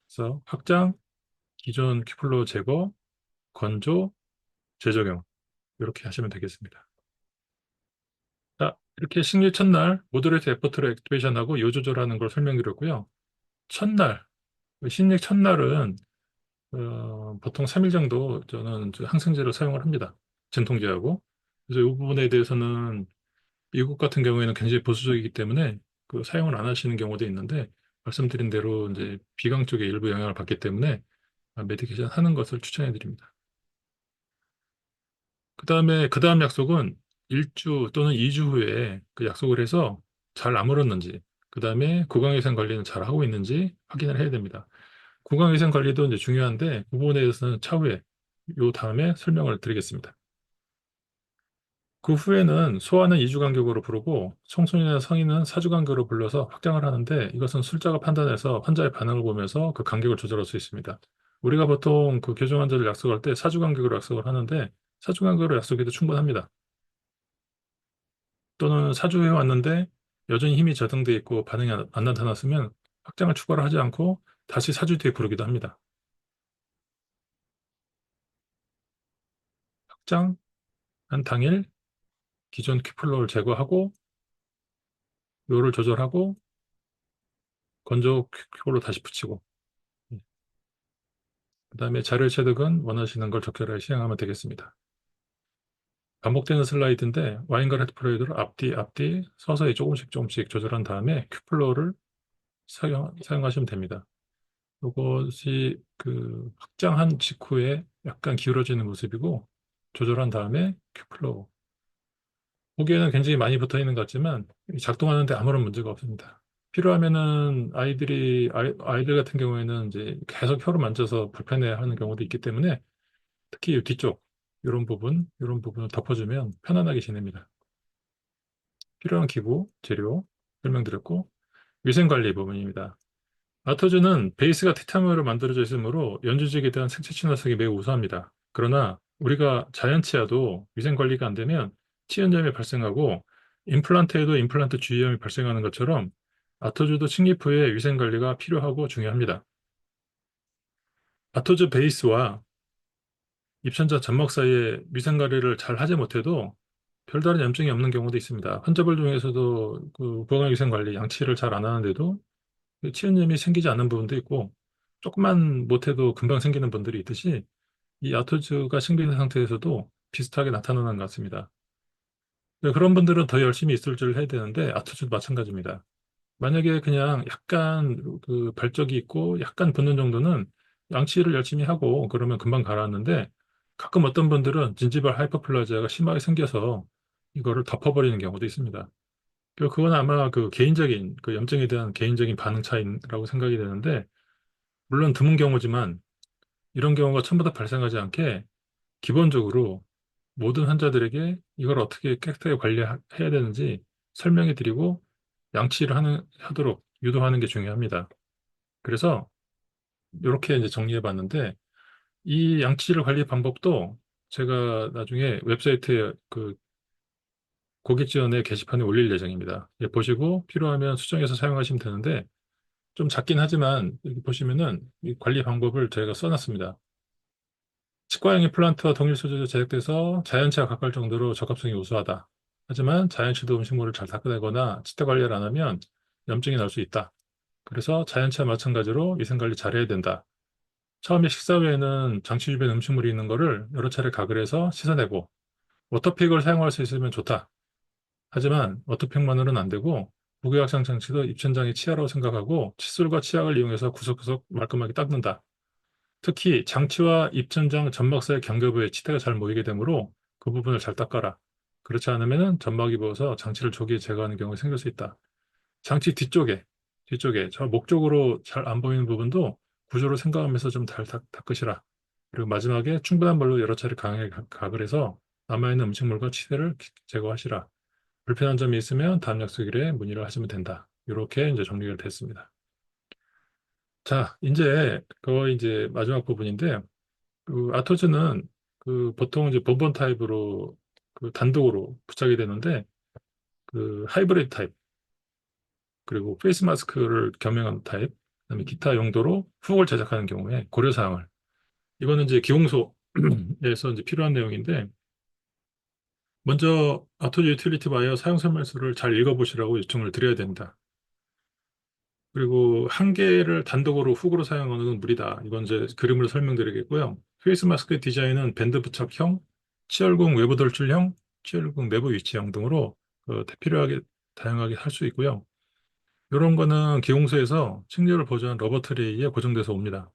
그래서 확장, 기존 퀵플로 제거, 건조, 재적용 이렇게 하시면 되겠습니다. 자, 이렇게 식립 첫날 모더레이트 에포트로 액티베이션하고 요 조절하는 걸 설명드렸고요. 첫날, 식립 첫날은 보통 3일 정도 저는 항생제를 사용을 합니다. 진통제하고. 그래서 이 부분에 대해서는 미국 같은 경우에는 굉장히 보수적이기 때문에 사용을 안 하시는 경우도 있는데, 말씀드린 대로 이제 비강 쪽에 일부 영향을 받기 때문에 메디케이션 하는 것을 추천해 드립니다. 그 다음 약속은 1주 또는 2주 후에 그 약속을 해서 잘 아물었는지, 그 다음에 구강위생 관리는 잘 하고 있는지 확인을 해야 됩니다. 구강위생 관리도 이제 중요한데, 그 부분에 대해서는 차후에 요 다음에 설명을 드리겠습니다. 그 후에는 소아는 2주 간격으로 부르고 청소년이나 성인은 4주 간격으로 불러서 확장을 하는데, 이것은 술자가 판단해서 환자의 반응을 보면서 그 간격을 조절할 수 있습니다. 우리가 보통 교정 환자를 약속할 때 4주 간격으로 약속을 하는데 4주 간격으로 약속해도 충분합니다. 또는 4주 후에 왔는데 여전히 힘이 저등돼 있고 반응이 안 나타났으면 확장을 추가를 하지 않고 다시 4주 뒤에 부르기도 합니다. 확장한 당일 기존 큐플로를 제거하고 요를 조절하고 건조 큐플로 다시 붙이고, 그다음에 자료 체득은 원하시는 걸 적절하게 시행하면 되겠습니다. 반복되는 슬라이드인데 와인과 레드프로이드를 앞뒤 서서히 조금씩 조절한 다음에 큐플로를 사용하시면 됩니다. 이것이 확장한 직후에 약간 기울어지는 모습이고, 조절한 다음에 큐플로. 보기에는 굉장히 많이 붙어 있는 것 같지만 작동하는데 아무런 문제가 없습니다. 필요하면은 아이들 같은 경우에는 이제 계속 혀를 만져서 불편해하는 경우도 있기 때문에 특히 이 뒤쪽 이런 부분을 덮어주면 편안하게 지냅니다. 필요한 기구, 재료 설명드렸고, 위생관리 부분입니다. 아토즈는 베이스가 티타늄으로 만들어져 있으므로 연조직에 대한 생체 친화성이 매우 우수합니다. 그러나 우리가 자연치아도 위생 관리가 안 되면 치연염이 발생하고, 임플란트에도 임플란트 주위염이 발생하는 것처럼 아토즈도 식립 후에 위생 관리가 필요하고 중요합니다. 아토즈 베이스와 입천자 점막 사이에 위생 관리를 잘 하지 못해도 별다른 염증이 없는 경우도 있습니다. 환자분 중에서도 그 보강 위생 관리, 양치를 잘 안 하는데도 그 치은염이 생기지 않는 부분도 있고 조금만 못해도 금방 생기는 분들이 있듯이 이 아토즈가 생기는 상태에서도 비슷하게 나타나는 것 같습니다. 네, 그런 분들은 더 열심히 이술질을 해야 되는데 아토즈도 마찬가지입니다. 만약에 그냥 약간 그 발적이 있고 약간 붓는 정도는 양치를 열심히 하고 그러면 금방 가라앉는데 가끔 어떤 분들은 진지발 하이퍼플라지아가 심하게 생겨서 이거를 덮어버리는 경우도 있습니다. 그건 아마 그 개인적인 그 염증에 대한 개인적인 반응 차이라고 생각이 되는데 물론 드문 경우지만 이런 경우가 처음부터 발생하지 않게 기본적으로 모든 환자들에게 이걸 어떻게 깨끗하게 관리해야 되는지 설명해 드리고 양치를 하도록 유도하는 게 중요합니다. 그래서 이렇게 이제 정리해 봤는데 이 양치를 관리 방법도 제가 나중에 웹사이트에 그 고객 지원의 게시판에 올릴 예정입니다. 예, 보시고 필요하면 수정해서 사용하시면 되는데 좀 작긴 하지만 여기 보시면은 이 관리 방법을 저희가 써놨습니다. 치과용 임플란트와 동일 소재로 제작돼서 자연치와 가까울 정도로 적합성이 우수하다. 하지만 자연치도 음식물을 잘 닦아내거나 치대 관리를 안 하면 염증이 날 수 있다. 그래서 자연치와 마찬가지로 위생관리 잘해야 된다. 처음에 식사 후에는 장치 주변 음식물이 있는 거를 여러 차례 가글 해서 씻어내고 워터픽을 사용할 수 있으면 좋다. 하지만 워터픽만으로는 안 되고 무게확장 장치도 입천장의 치아라고 생각하고 칫솔과 치약을 이용해서 구석구석 말끔하게 닦는다. 특히 장치와 입천장 점막 사이 경계부에 치대가 잘 모이게 되므로 그 부분을 잘 닦아라. 그렇지 않으면 점막이 부어서 장치를 조기에 제거하는 경우가 생길 수 있다. 장치 뒤쪽에 저 목 쪽으로 잘 안 보이는 부분도 구조를 생각하면서 좀 잘 닦으시라. 그리고 마지막에 충분한 물로 여러 차례 강하게 가글 해서 남아있는 음식물과 치대를 제거하시라. 불편한 점이 있으면 다음 약속일에 문의를 하시면 된다. 이렇게 이제 정리가 됐습니다. 자, 이제 거의 이제 마지막 부분인데 그 아토즈는 그 보통 이제 본본 타입으로 그 단독으로 부착이 되는데 그 하이브리드 타입 그리고 페이스 마스크를 겸용한 타입 그다음에 기타 용도로 훅을 제작하는 경우에 고려 사항을 이거는 이제 기공소에서 이제 필요한 내용인데 먼저 아토즈 유틸리티 바이어 사용 설명서를 잘 읽어보시라고 요청을 드려야 됩니다. 그리고 한 개를 단독으로 훅으로 사용하는 건 무리다. 이건 이제 그림으로 설명드리겠고요. 페이스 마스크의 디자인은 밴드 부착형, 치열궁 외부 돌출형, 치열궁 내부 위치형 등으로 필요하게 다양하게 할 수 있고요. 이런 거는 기공소에서 측료를 보조한 러버 트레이에 고정돼서 옵니다.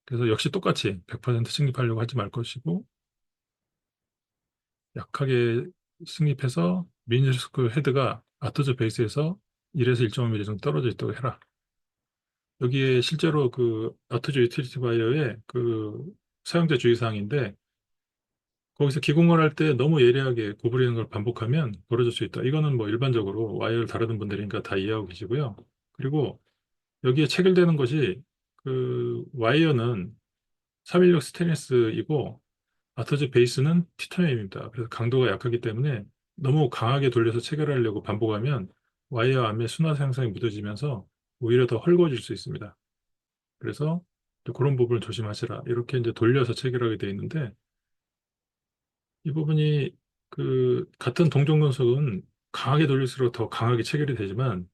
그래서 역시 똑같이 100% 승립하려고 하지 말 것이고 약하게 승립해서 미니스크 헤드가 아토즈 베이스에서 1에서 1.5mm 정도 떨어져 있다고 해라. 여기에 실제로 그 아토즈 유틸리티 바이어의 그 사용자 주의사항인데 거기서 기공을 할 때 너무 예리하게 구부리는 걸 반복하면 벌어질 수 있다. 이거는 뭐 일반적으로 와이어를 다루는 분들이니까 다 이해하고 계시고요. 그리고 여기에 체결되는 것이 그 와이어는 316 스테인리스이고 아토즈 베이스는 티타늄입니다. 그래서 강도가 약하기 때문에 너무 강하게 돌려서 체결하려고 반복하면 와이어 암의 순환 상상이 묻어지면서 오히려 더 헐거워질 수 있습니다. 그래서 또 그런 부분을 조심하시라. 이렇게 이제 돌려서 체결하게 되어 있는데 이 부분이 그 같은 동종금속은 강하게 돌릴수록 더 강하게 체결이 되지만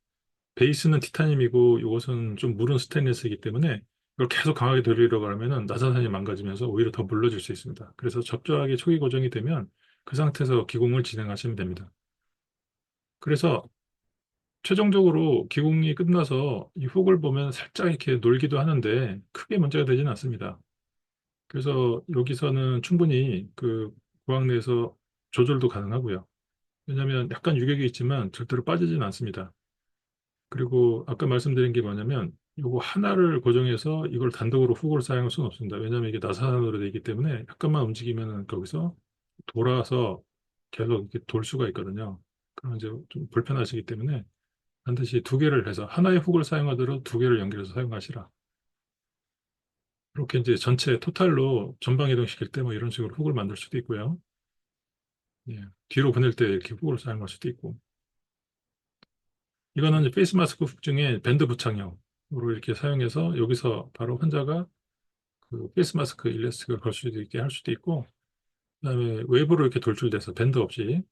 베이스는 티타늄이고 이것은 좀 무른 스테인리스이기 때문에 이걸 계속 강하게 돌리려고 하면은 나사선이 망가지면서 오히려 더 물러질 수 있습니다. 그래서 적절하게 초기 고정이 되면 그 상태에서 기공을 진행하시면 됩니다. 그래서 최종적으로 기공이 끝나서 이 훅을 보면 살짝 이렇게 놀기도 하는데 크게 문제가 되지는 않습니다. 그래서 여기서는 충분히 그 구강 내에서 조절도 가능하고요. 왜냐하면 약간 유격이 있지만 절대로 빠지지는 않습니다. 그리고 아까 말씀드린 게 뭐냐면 요거 하나를 고정해서 이걸 단독으로 훅을 사용할 수는 없습니다. 왜냐하면 이게 나사선으로 되어 있기 때문에 약간만 움직이면은 거기서 돌아서 계속 이렇게 돌 수가 있거든요. 그럼 이제 좀 불편하시기 때문에 반드시 두 개를 해서 하나의 훅을 사용하도록 두 개를 연결해서 사용하시라. 이렇게 이제 전체 토탈로 전방 이동시킬 때 뭐 이런 식으로 훅을 만들 수도 있고요. 예, 뒤로 보낼 때 이렇게 훅을 사용할 수도 있고. 이거는 이제 페이스 마스크 훅 중에 밴드 부착형으로 이렇게 사용해서 여기서 바로 환자가 그 페이스 마스크 일라스틱을 걸 수도 있게 할 수도 있고, 그다음에 외부로 이렇게 돌출돼서 밴드 없이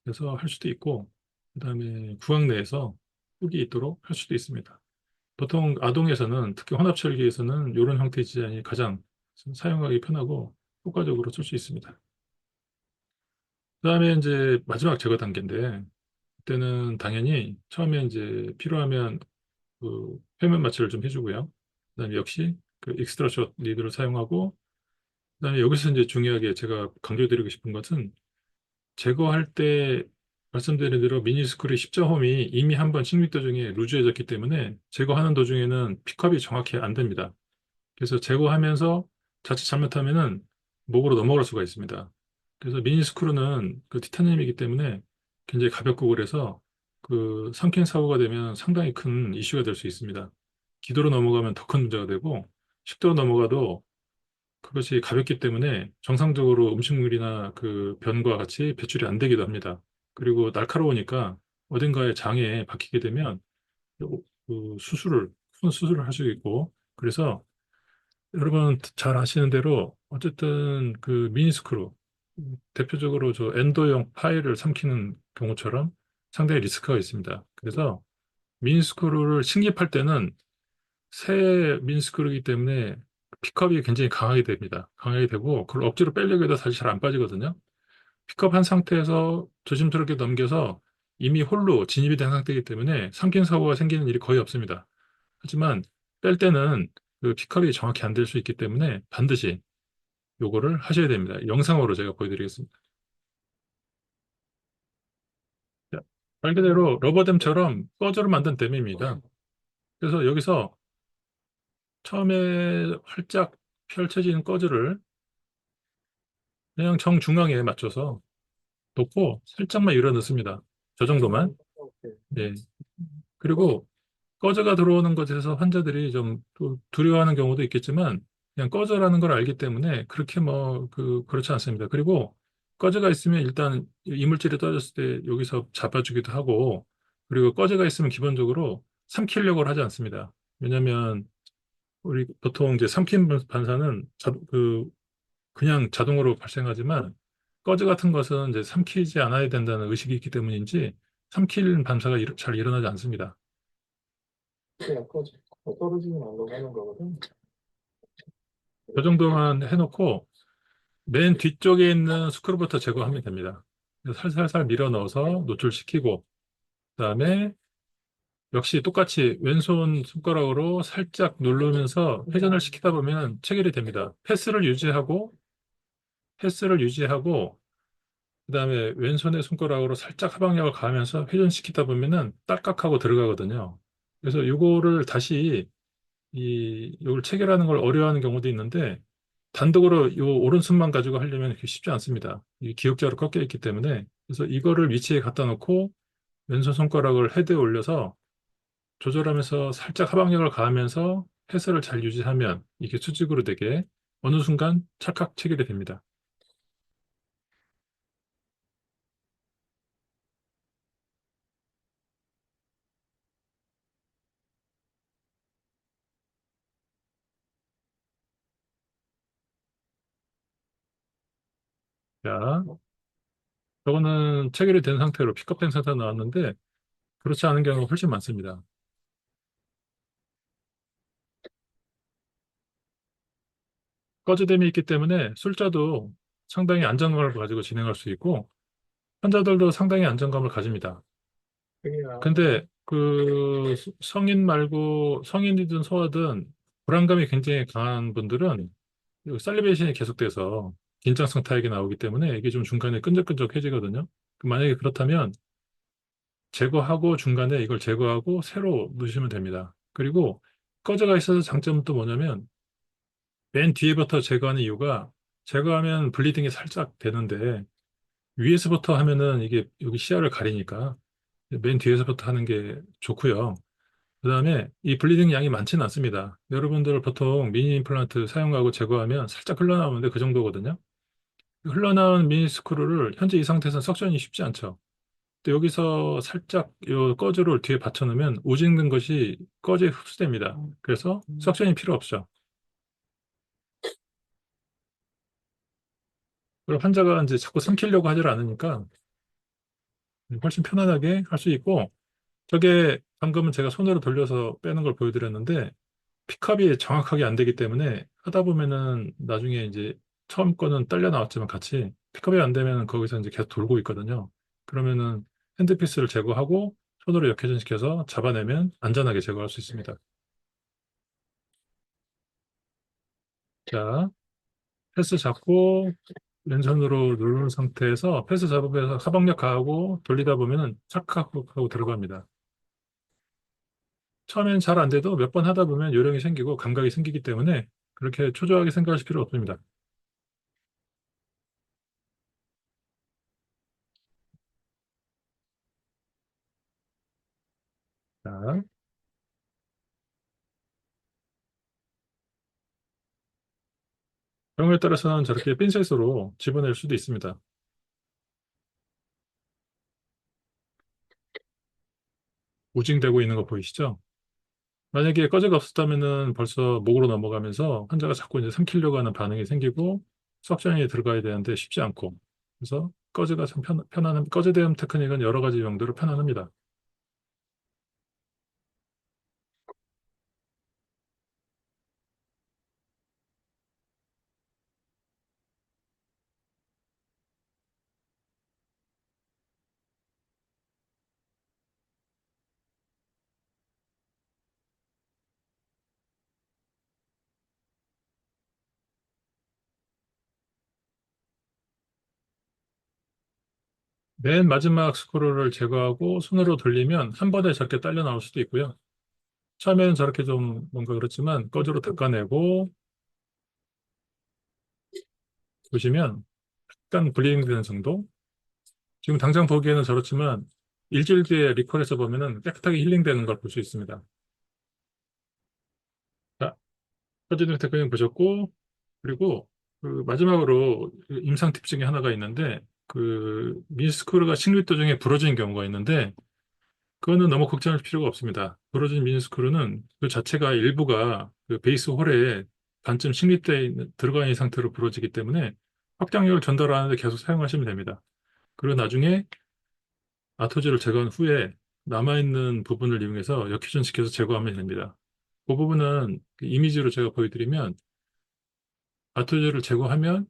해서 할 수도 있고, 그다음에 구강 내에서 훅이 있도록 할 수도 있습니다. 보통 아동에서는 특히 혼합철기에서는 이런 형태의 디자인이 가장 사용하기 편하고 효과적으로 쓸 수 있습니다. 그다음에 이제 마지막 제거 단계인데, 그때는 당연히 처음에 이제 필요하면 그 표면 마취를 좀 해주고요. 그다음에 역시 그 익스트라 숏 리드를 사용하고, 그다음에 여기서 이제 중요하게 제가 강조드리고 싶은 것은, 제거할 때 말씀드린 대로 미니스크류 십자홈이 이미 한번 식립 도중에 루즈해졌기 때문에 제거하는 도중에는 픽업이 정확히 안 됩니다. 그래서 제거하면서 자칫 잘못하면은 목으로 넘어갈 수가 있습니다. 그래서 미니스크류는 그 티타늄이기 때문에 굉장히 가볍고, 그래서 그 삼킨 사고가 되면 상당히 큰 이슈가 될 수 있습니다. 기도로 넘어가면 더 큰 문제가 되고, 식도로 넘어가도 그것이 가볍기 때문에 정상적으로 음식물이나 그 변과 같이 배출이 안 되기도 합니다. 그리고 날카로우니까 어딘가에 장에 박히게 되면 그 큰 수술을 할 수 있고, 그래서 여러분 잘 아시는 대로 어쨌든 그 미니스크루, 대표적으로 저 엔도형 파일을 삼키는 경우처럼 상당히 리스크가 있습니다. 그래서 미니스크루를 식립할 때는 새 미니스크루이기 때문에 픽업이 굉장히 강하게 됩니다. 강하게 되고 그걸 억지로 빼려고 해도 사실 잘 안 빠지거든요. 픽업한 상태에서 조심스럽게 넘겨서 이미 홀로 진입이 된 상태이기 때문에 삼킨 사고가 생기는 일이 거의 없습니다. 하지만 뺄 때는 그 픽업이 정확히 안 될 수 있기 때문에 반드시 요거를 하셔야 됩니다. 영상으로 제가 보여드리겠습니다. 자, 말 그대로 러버댐처럼 꺼즈로 만든 댐입니다. 그래서 여기서 처음에 활짝 펼쳐진 꺼즈를 그냥 정중앙에 맞춰서 놓고 살짝만 밀어 넣습니다. 저 정도만. 예. 그리고 꺼져가 들어오는 것에서 환자들이 좀또 두려워하는 경우도 있겠지만, 그냥 꺼져라는 걸 알기 때문에 그렇게 뭐 그렇지 않습니다. 그리고 꺼져가 있으면 일단 이물질이 떨어졌을 때 여기서 잡아주기도 하고, 그리고 꺼져가 있으면 기본적으로 삼키려고 하지 않습니다. 왜냐하면 우리 보통 이제 삼킨 반사는 그냥 자동으로 발생하지만, 꺼즈 같은 것은 이제 삼키지 않아야 된다는 의식이 있기 때문인지 삼킬 반사가 잘 일어나지 않습니다. 그냥 꺼지. 떨어지면 안 하는 거거든. 그 정도만 해놓고 맨 뒤쪽에 있는 스크류부터 제거하면 됩니다. 그래서 살살살 밀어 넣어서 노출시키고, 그다음에 역시 똑같이 왼손 손가락으로 살짝 누르면서 회전을 시키다 보면 체결이 됩니다. 패스를 유지하고 그다음에 왼손의 손가락으로 살짝 하방력을 가하면서 회전시키다 보면은 딸깍하고 들어가거든요. 그래서 이거를 다시 이걸 체결하는 걸 어려워하는 경우도 있는데, 단독으로 이 오른손만 가지고 하려면 그렇게 쉽지 않습니다. 이 기역자로 꺾여 있기 때문에. 그래서 이거를 위치에 갖다 놓고 왼손 손가락을 헤드에 올려서 조절하면서 살짝 하방력을 가하면서 패스를 잘 유지하면 이게 수직으로 되게 어느 순간 찰칵 체결이 됩니다. 자, 저거는 체결이 된 상태로 픽업된 상태로 나왔는데, 그렇지 않은 경우가 훨씬 많습니다. 꺼즈됨이 있기 때문에 술자도 상당히 안정감을 가지고 진행할 수 있고, 환자들도 상당히 안정감을 가집니다. 그냥 근데 그 성인 말고 성인이든 소아든 불안감이 굉장히 강한 분들은 이 살리베이션이 계속돼서 긴장성 타액이 나오기 때문에 이게 좀 중간에 끈적끈적해지거든요. 만약에 그렇다면 제거하고 중간에 이걸 제거하고 새로 넣으시면 됩니다. 그리고 꺼져가 있어서 장점은 또 뭐냐면, 맨 뒤에부터 제거하는 이유가, 제거하면 블리딩이 살짝 되는데 위에서부터 하면은 이게 여기 시야를 가리니까 맨 뒤에서부터 하는 게 좋고요. 그다음에 이 블리딩 양이 많지는 않습니다. 여러분들 보통 미니 임플란트 사용하고 제거하면 살짝 흘러나오는데 그 정도거든요. 흘러나온 미니 스크류를 현재 이 상태에서 석션이 쉽지 않죠. 근데 여기서 살짝 이 꺼즈를 뒤에 받쳐놓으면 오직는 것이 꺼즈에 흡수됩니다. 그래서 석션이 필요 없죠. 그리고 환자가 이제 자꾸 삼키려고 하질 않으니까 훨씬 편안하게 할 수 있고, 저게 방금은 제가 손으로 돌려서 빼는 걸 보여드렸는데, 픽업이 정확하게 안 되기 때문에 하다 보면은 나중에 이제 처음 거는 딸려 나왔지만 같이 픽업이 안 되면 거기서 이제 계속 돌고 있거든요. 그러면은 핸드피스를 제거하고 손으로 역회전시켜서 잡아내면 안전하게 제거할 수 있습니다. 자, 패스 잡고 왼손으로 누른 상태에서 패스 잡으면서 하방력 가하고 돌리다 보면은 착 하고 들어갑니다. 처음엔 잘 안 돼도 몇 번 하다 보면 요령이 생기고 감각이 생기기 때문에 그렇게 초조하게 생각하실 필요 없습니다. 자, 경우에 따라서는 저렇게 핀셋으로 집어낼 수도 있습니다. 우징되고 있는 거 보이시죠? 만약에 꺼제가 없었다면은 벌써 목으로 넘어가면서 환자가 자꾸 이제 삼키려고 하는 반응이 생기고 수확전이 들어가야 되는데 쉽지 않고, 그래서 꺼제가 참 편안한 꺼제 대응 테크닉은 여러 가지 용도로 편안합니다. 맨 마지막 스크롤을 제거하고 손으로 돌리면 한 번에 저렇게 딸려 나올 수도 있고요. 처음에는 저렇게 좀 뭔가 그렇지만 꺼즈로 닦아내고 보시면 약간 블리딩 되는 정도? 지금 당장 보기에는 저렇지만 일주일 뒤에 리콜해서 보면은 깨끗하게 힐링되는 걸 볼 수 있습니다. 자, 꺼지는 테크닉 보셨고, 그리고 그 마지막으로 그 임상 팁 중에 하나가 있는데, 그 미니스크루가 식립도 중에 부러지는 경우가 있는데, 그거는 너무 걱정할 필요가 없습니다. 부러진 미니스크루는 그 자체가 일부가 그 베이스 홀에 반쯤 식립돼 있는, 들어가 있는 상태로 부러지기 때문에 확장력을 전달하는데 계속 사용하시면 됩니다. 그리고 나중에 아토지를 제거한 후에 남아있는 부분을 이용해서 역회전시켜서 제거하면 됩니다. 그 부분은 그 이미지로 제가 보여드리면 아토지를 제거하면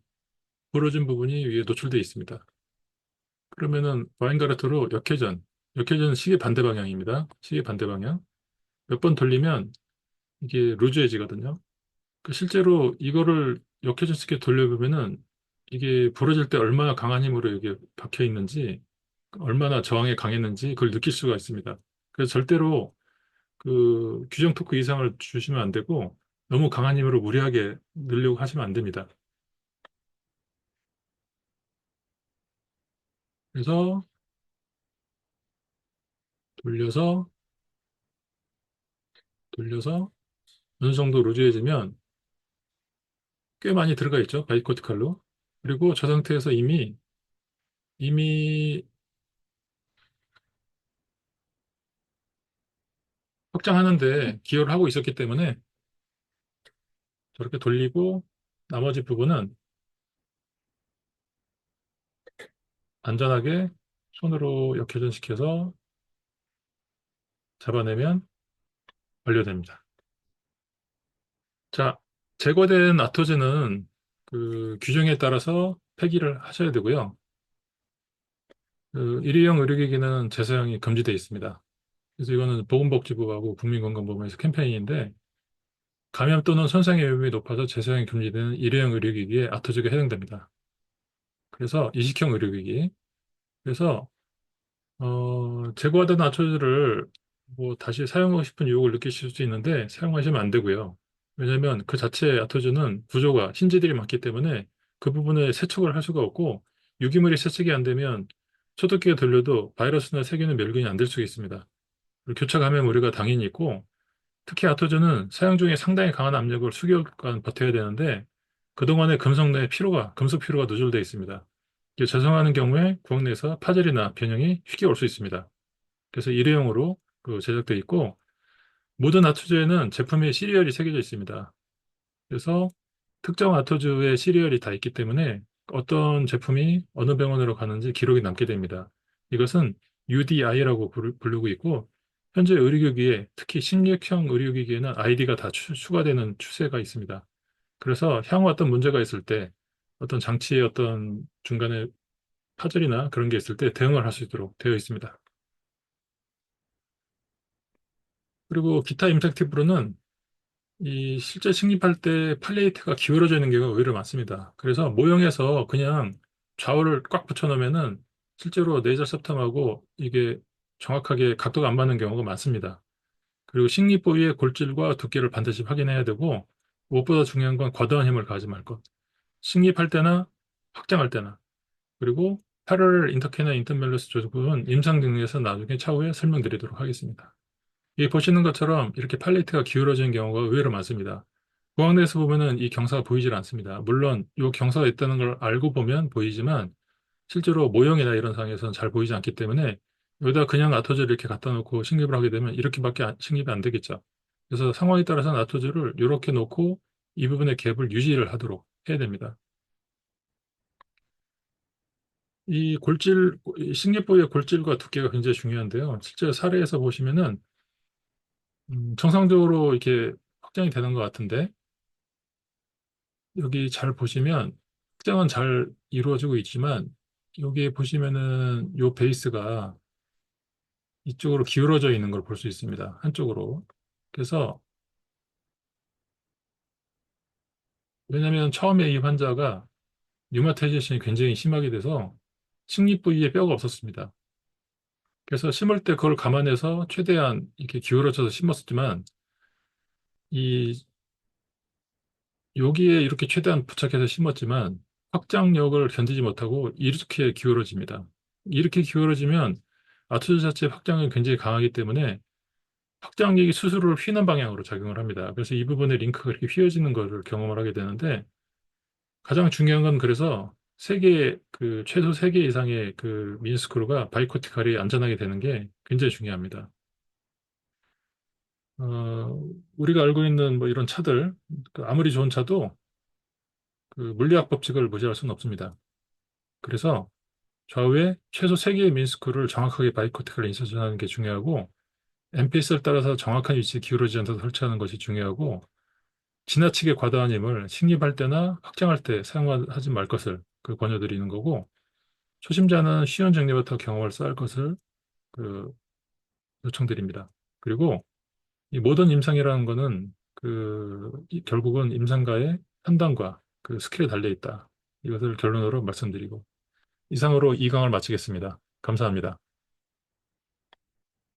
부러진 부분이 위에 노출되어 있습니다. 그러면은 와인가르트로 역회전은 시계 반대 방향입니다. 시계 반대 방향. 몇 번 돌리면 이게 루즈해지거든요. 그 실제로 이거를 역회전시켜 돌려보면은 이게 부러질 때 얼마나 강한 힘으로 이게 박혀 있는지, 얼마나 저항이 강했는지 그걸 느낄 수가 있습니다. 그래서 절대로 그 규정 토크 이상을 주시면 안 되고 너무 강한 힘으로 무리하게 넣으려고 하시면 안 됩니다. 그래서 돌려서 돌려서 어느 정도 루즈해지면 꽤 많이 들어가 있죠. 바이코티칼로. 그리고 저 상태에서 이미 확장하는데 기여를 하고 있었기 때문에 저렇게 돌리고 나머지 부분은 안전하게 손으로 역회전시켜서 잡아내면 완료됩니다. 자, 제거된 아토제는 그 규정에 따라서 폐기를 하셔야 되고요. 그 일회용 의료기기는 재사용이 금지되어 있습니다. 그래서 이거는 보건복지부하고 국민건강보험에서 캠페인인데, 감염 또는 손상의 위험이 높아서 재사용이 금지되는 일회용 의료기기에 아토제가 해당됩니다. 그래서 이식형 의료기기. 그래서 제거하던 아토제를 뭐 다시 사용하고 싶은 유혹을 느끼실 수 있는데 사용하시면 안 되고요. 왜냐하면 그 자체 아토제는 구조가 신지들이 많기 때문에 그 부분에 세척을 할 수가 없고, 유기물이 세척이 안 되면 소독기가 돌려도 바이러스나 세균은 멸균이 안 될 수가 있습니다. 그리고 교차 감염 우려가 당연히 있고, 특히 아토전은 사용 중에 상당히 강한 압력을 수개월간 버텨야 되는데 그동안에 금속 피로가 누출되어 있습니다. 이게 저성하는 경우에 구강 내에서 파열이나 변형이 쉽게 올 수 있습니다. 그래서 일회용으로 그 제작되어 있고, 모든 아토주에는 제품의 시리얼이 새겨져 있습니다. 그래서 특정 아토주의 시리얼이 다 있기 때문에 어떤 제품이 어느 병원으로 가는지 기록이 남게 됩니다. 이것은 UDI라고 부르고 있고, 현재 의료기기에, 특히 심리형 의료기기에는 아이디가 다 추가되는 추세가 있습니다. 그래서 향후 어떤 문제가 있을 때, 어떤 장치의 어떤 중간에 파절이나 그런 게 있을 때 대응을 할 수 있도록 되어 있습니다. 그리고 기타 임팩티브로는 이 실제 식립할 때 팔레이트가 기울어져 있는 경우가 오히려 많습니다. 그래서 모형에서 그냥 좌우를 꽉 붙여놓으면은 실제로 네이저 septum하고 이게 정확하게 각도가 안 맞는 경우가 많습니다. 그리고 식립 부위의 골질과 두께를 반드시 확인해야 되고, 무엇보다 중요한 건 과도한 힘을 가하지 말 것. 식립할 때나 확장할 때나, 그리고 패러렐 인터케나 인터멜러스 조직부는 임상 등에서 나중에 차후에 설명드리도록 하겠습니다. 이 보시는 것처럼 이렇게 팔레트가 기울어지는 경우가 의외로 많습니다. 공항내에서 보면은 이 경사가 보이질 않습니다. 물론 이 경사가 있다는 걸 알고 보면 보이지만 실제로 모형이나 이런 상에서는 잘 보이지 않기 때문에 여기다 그냥 나토즈를 이렇게 갖다 놓고 식립을 하게 되면 이렇게밖에 식립이 안 되겠죠. 그래서 상황에 따라서 나토즈를 이렇게 놓고 이 부분의 갭을 유지를 하도록 해야 됩니다. 이 골질, 이 식립부의 골질과 두께가 굉장히 중요한데요. 실제 사례에서 보시면은 정상적으로 이렇게 확장이 되는 것 같은데 여기 잘 보시면 확장은 잘 이루어지고 있지만 여기 보시면은 요 베이스가 이쪽으로 기울어져 있는 걸 볼 수 있습니다. 한쪽으로. 그래서 왜냐하면 처음에 이 환자가 류마타이제이션이 굉장히 심하게 돼서 식립 부위에 뼈가 없었습니다. 그래서 심을 때 그걸 감안해서 최대한 이렇게 기울어져서 심었지만 이 여기에 이렇게 최대한 부착해서 심었지만 확장력을 견디지 못하고 이렇게 기울어집니다. 이렇게 기울어지면 아토즈 자체 확장이 굉장히 강하기 때문에 확장력이 스스로를 휘는 방향으로 작용을 합니다. 그래서 이 부분에 링크가 이렇게 휘어지는 것을 경험을 하게 되는데 가장 중요한 건 그래서 최소 세 개 이상의 그 미니스크루가 바이코티칼이 안전하게 되는 게 굉장히 중요합니다. 우리가 알고 있는 뭐 이런 차들, 그 아무리 좋은 차도 그 물리학 법칙을 무시할 수는 없습니다. 그래서 좌우에 최소 3개의 민스크를 정확하게 바이커티컬 인서션하는 게 중요하고 MPS를 따라서 정확한 위치에 기울어지지 않도록 설치하는 것이 중요하고 지나치게 과다한 힘을 식립할 때나 확장할 때 사용하지 말 것을 권유드리는 거고 초심자는 쉬운 정리부터 경험을 쌓을 것을 그 요청드립니다. 그리고 이 모든 임상이라는 거는 결국은 임상가의 판단과 그 스킬에 달려 있다. 이것을 결론으로 말씀드리고 이상으로 2강을 마치겠습니다. 감사합니다.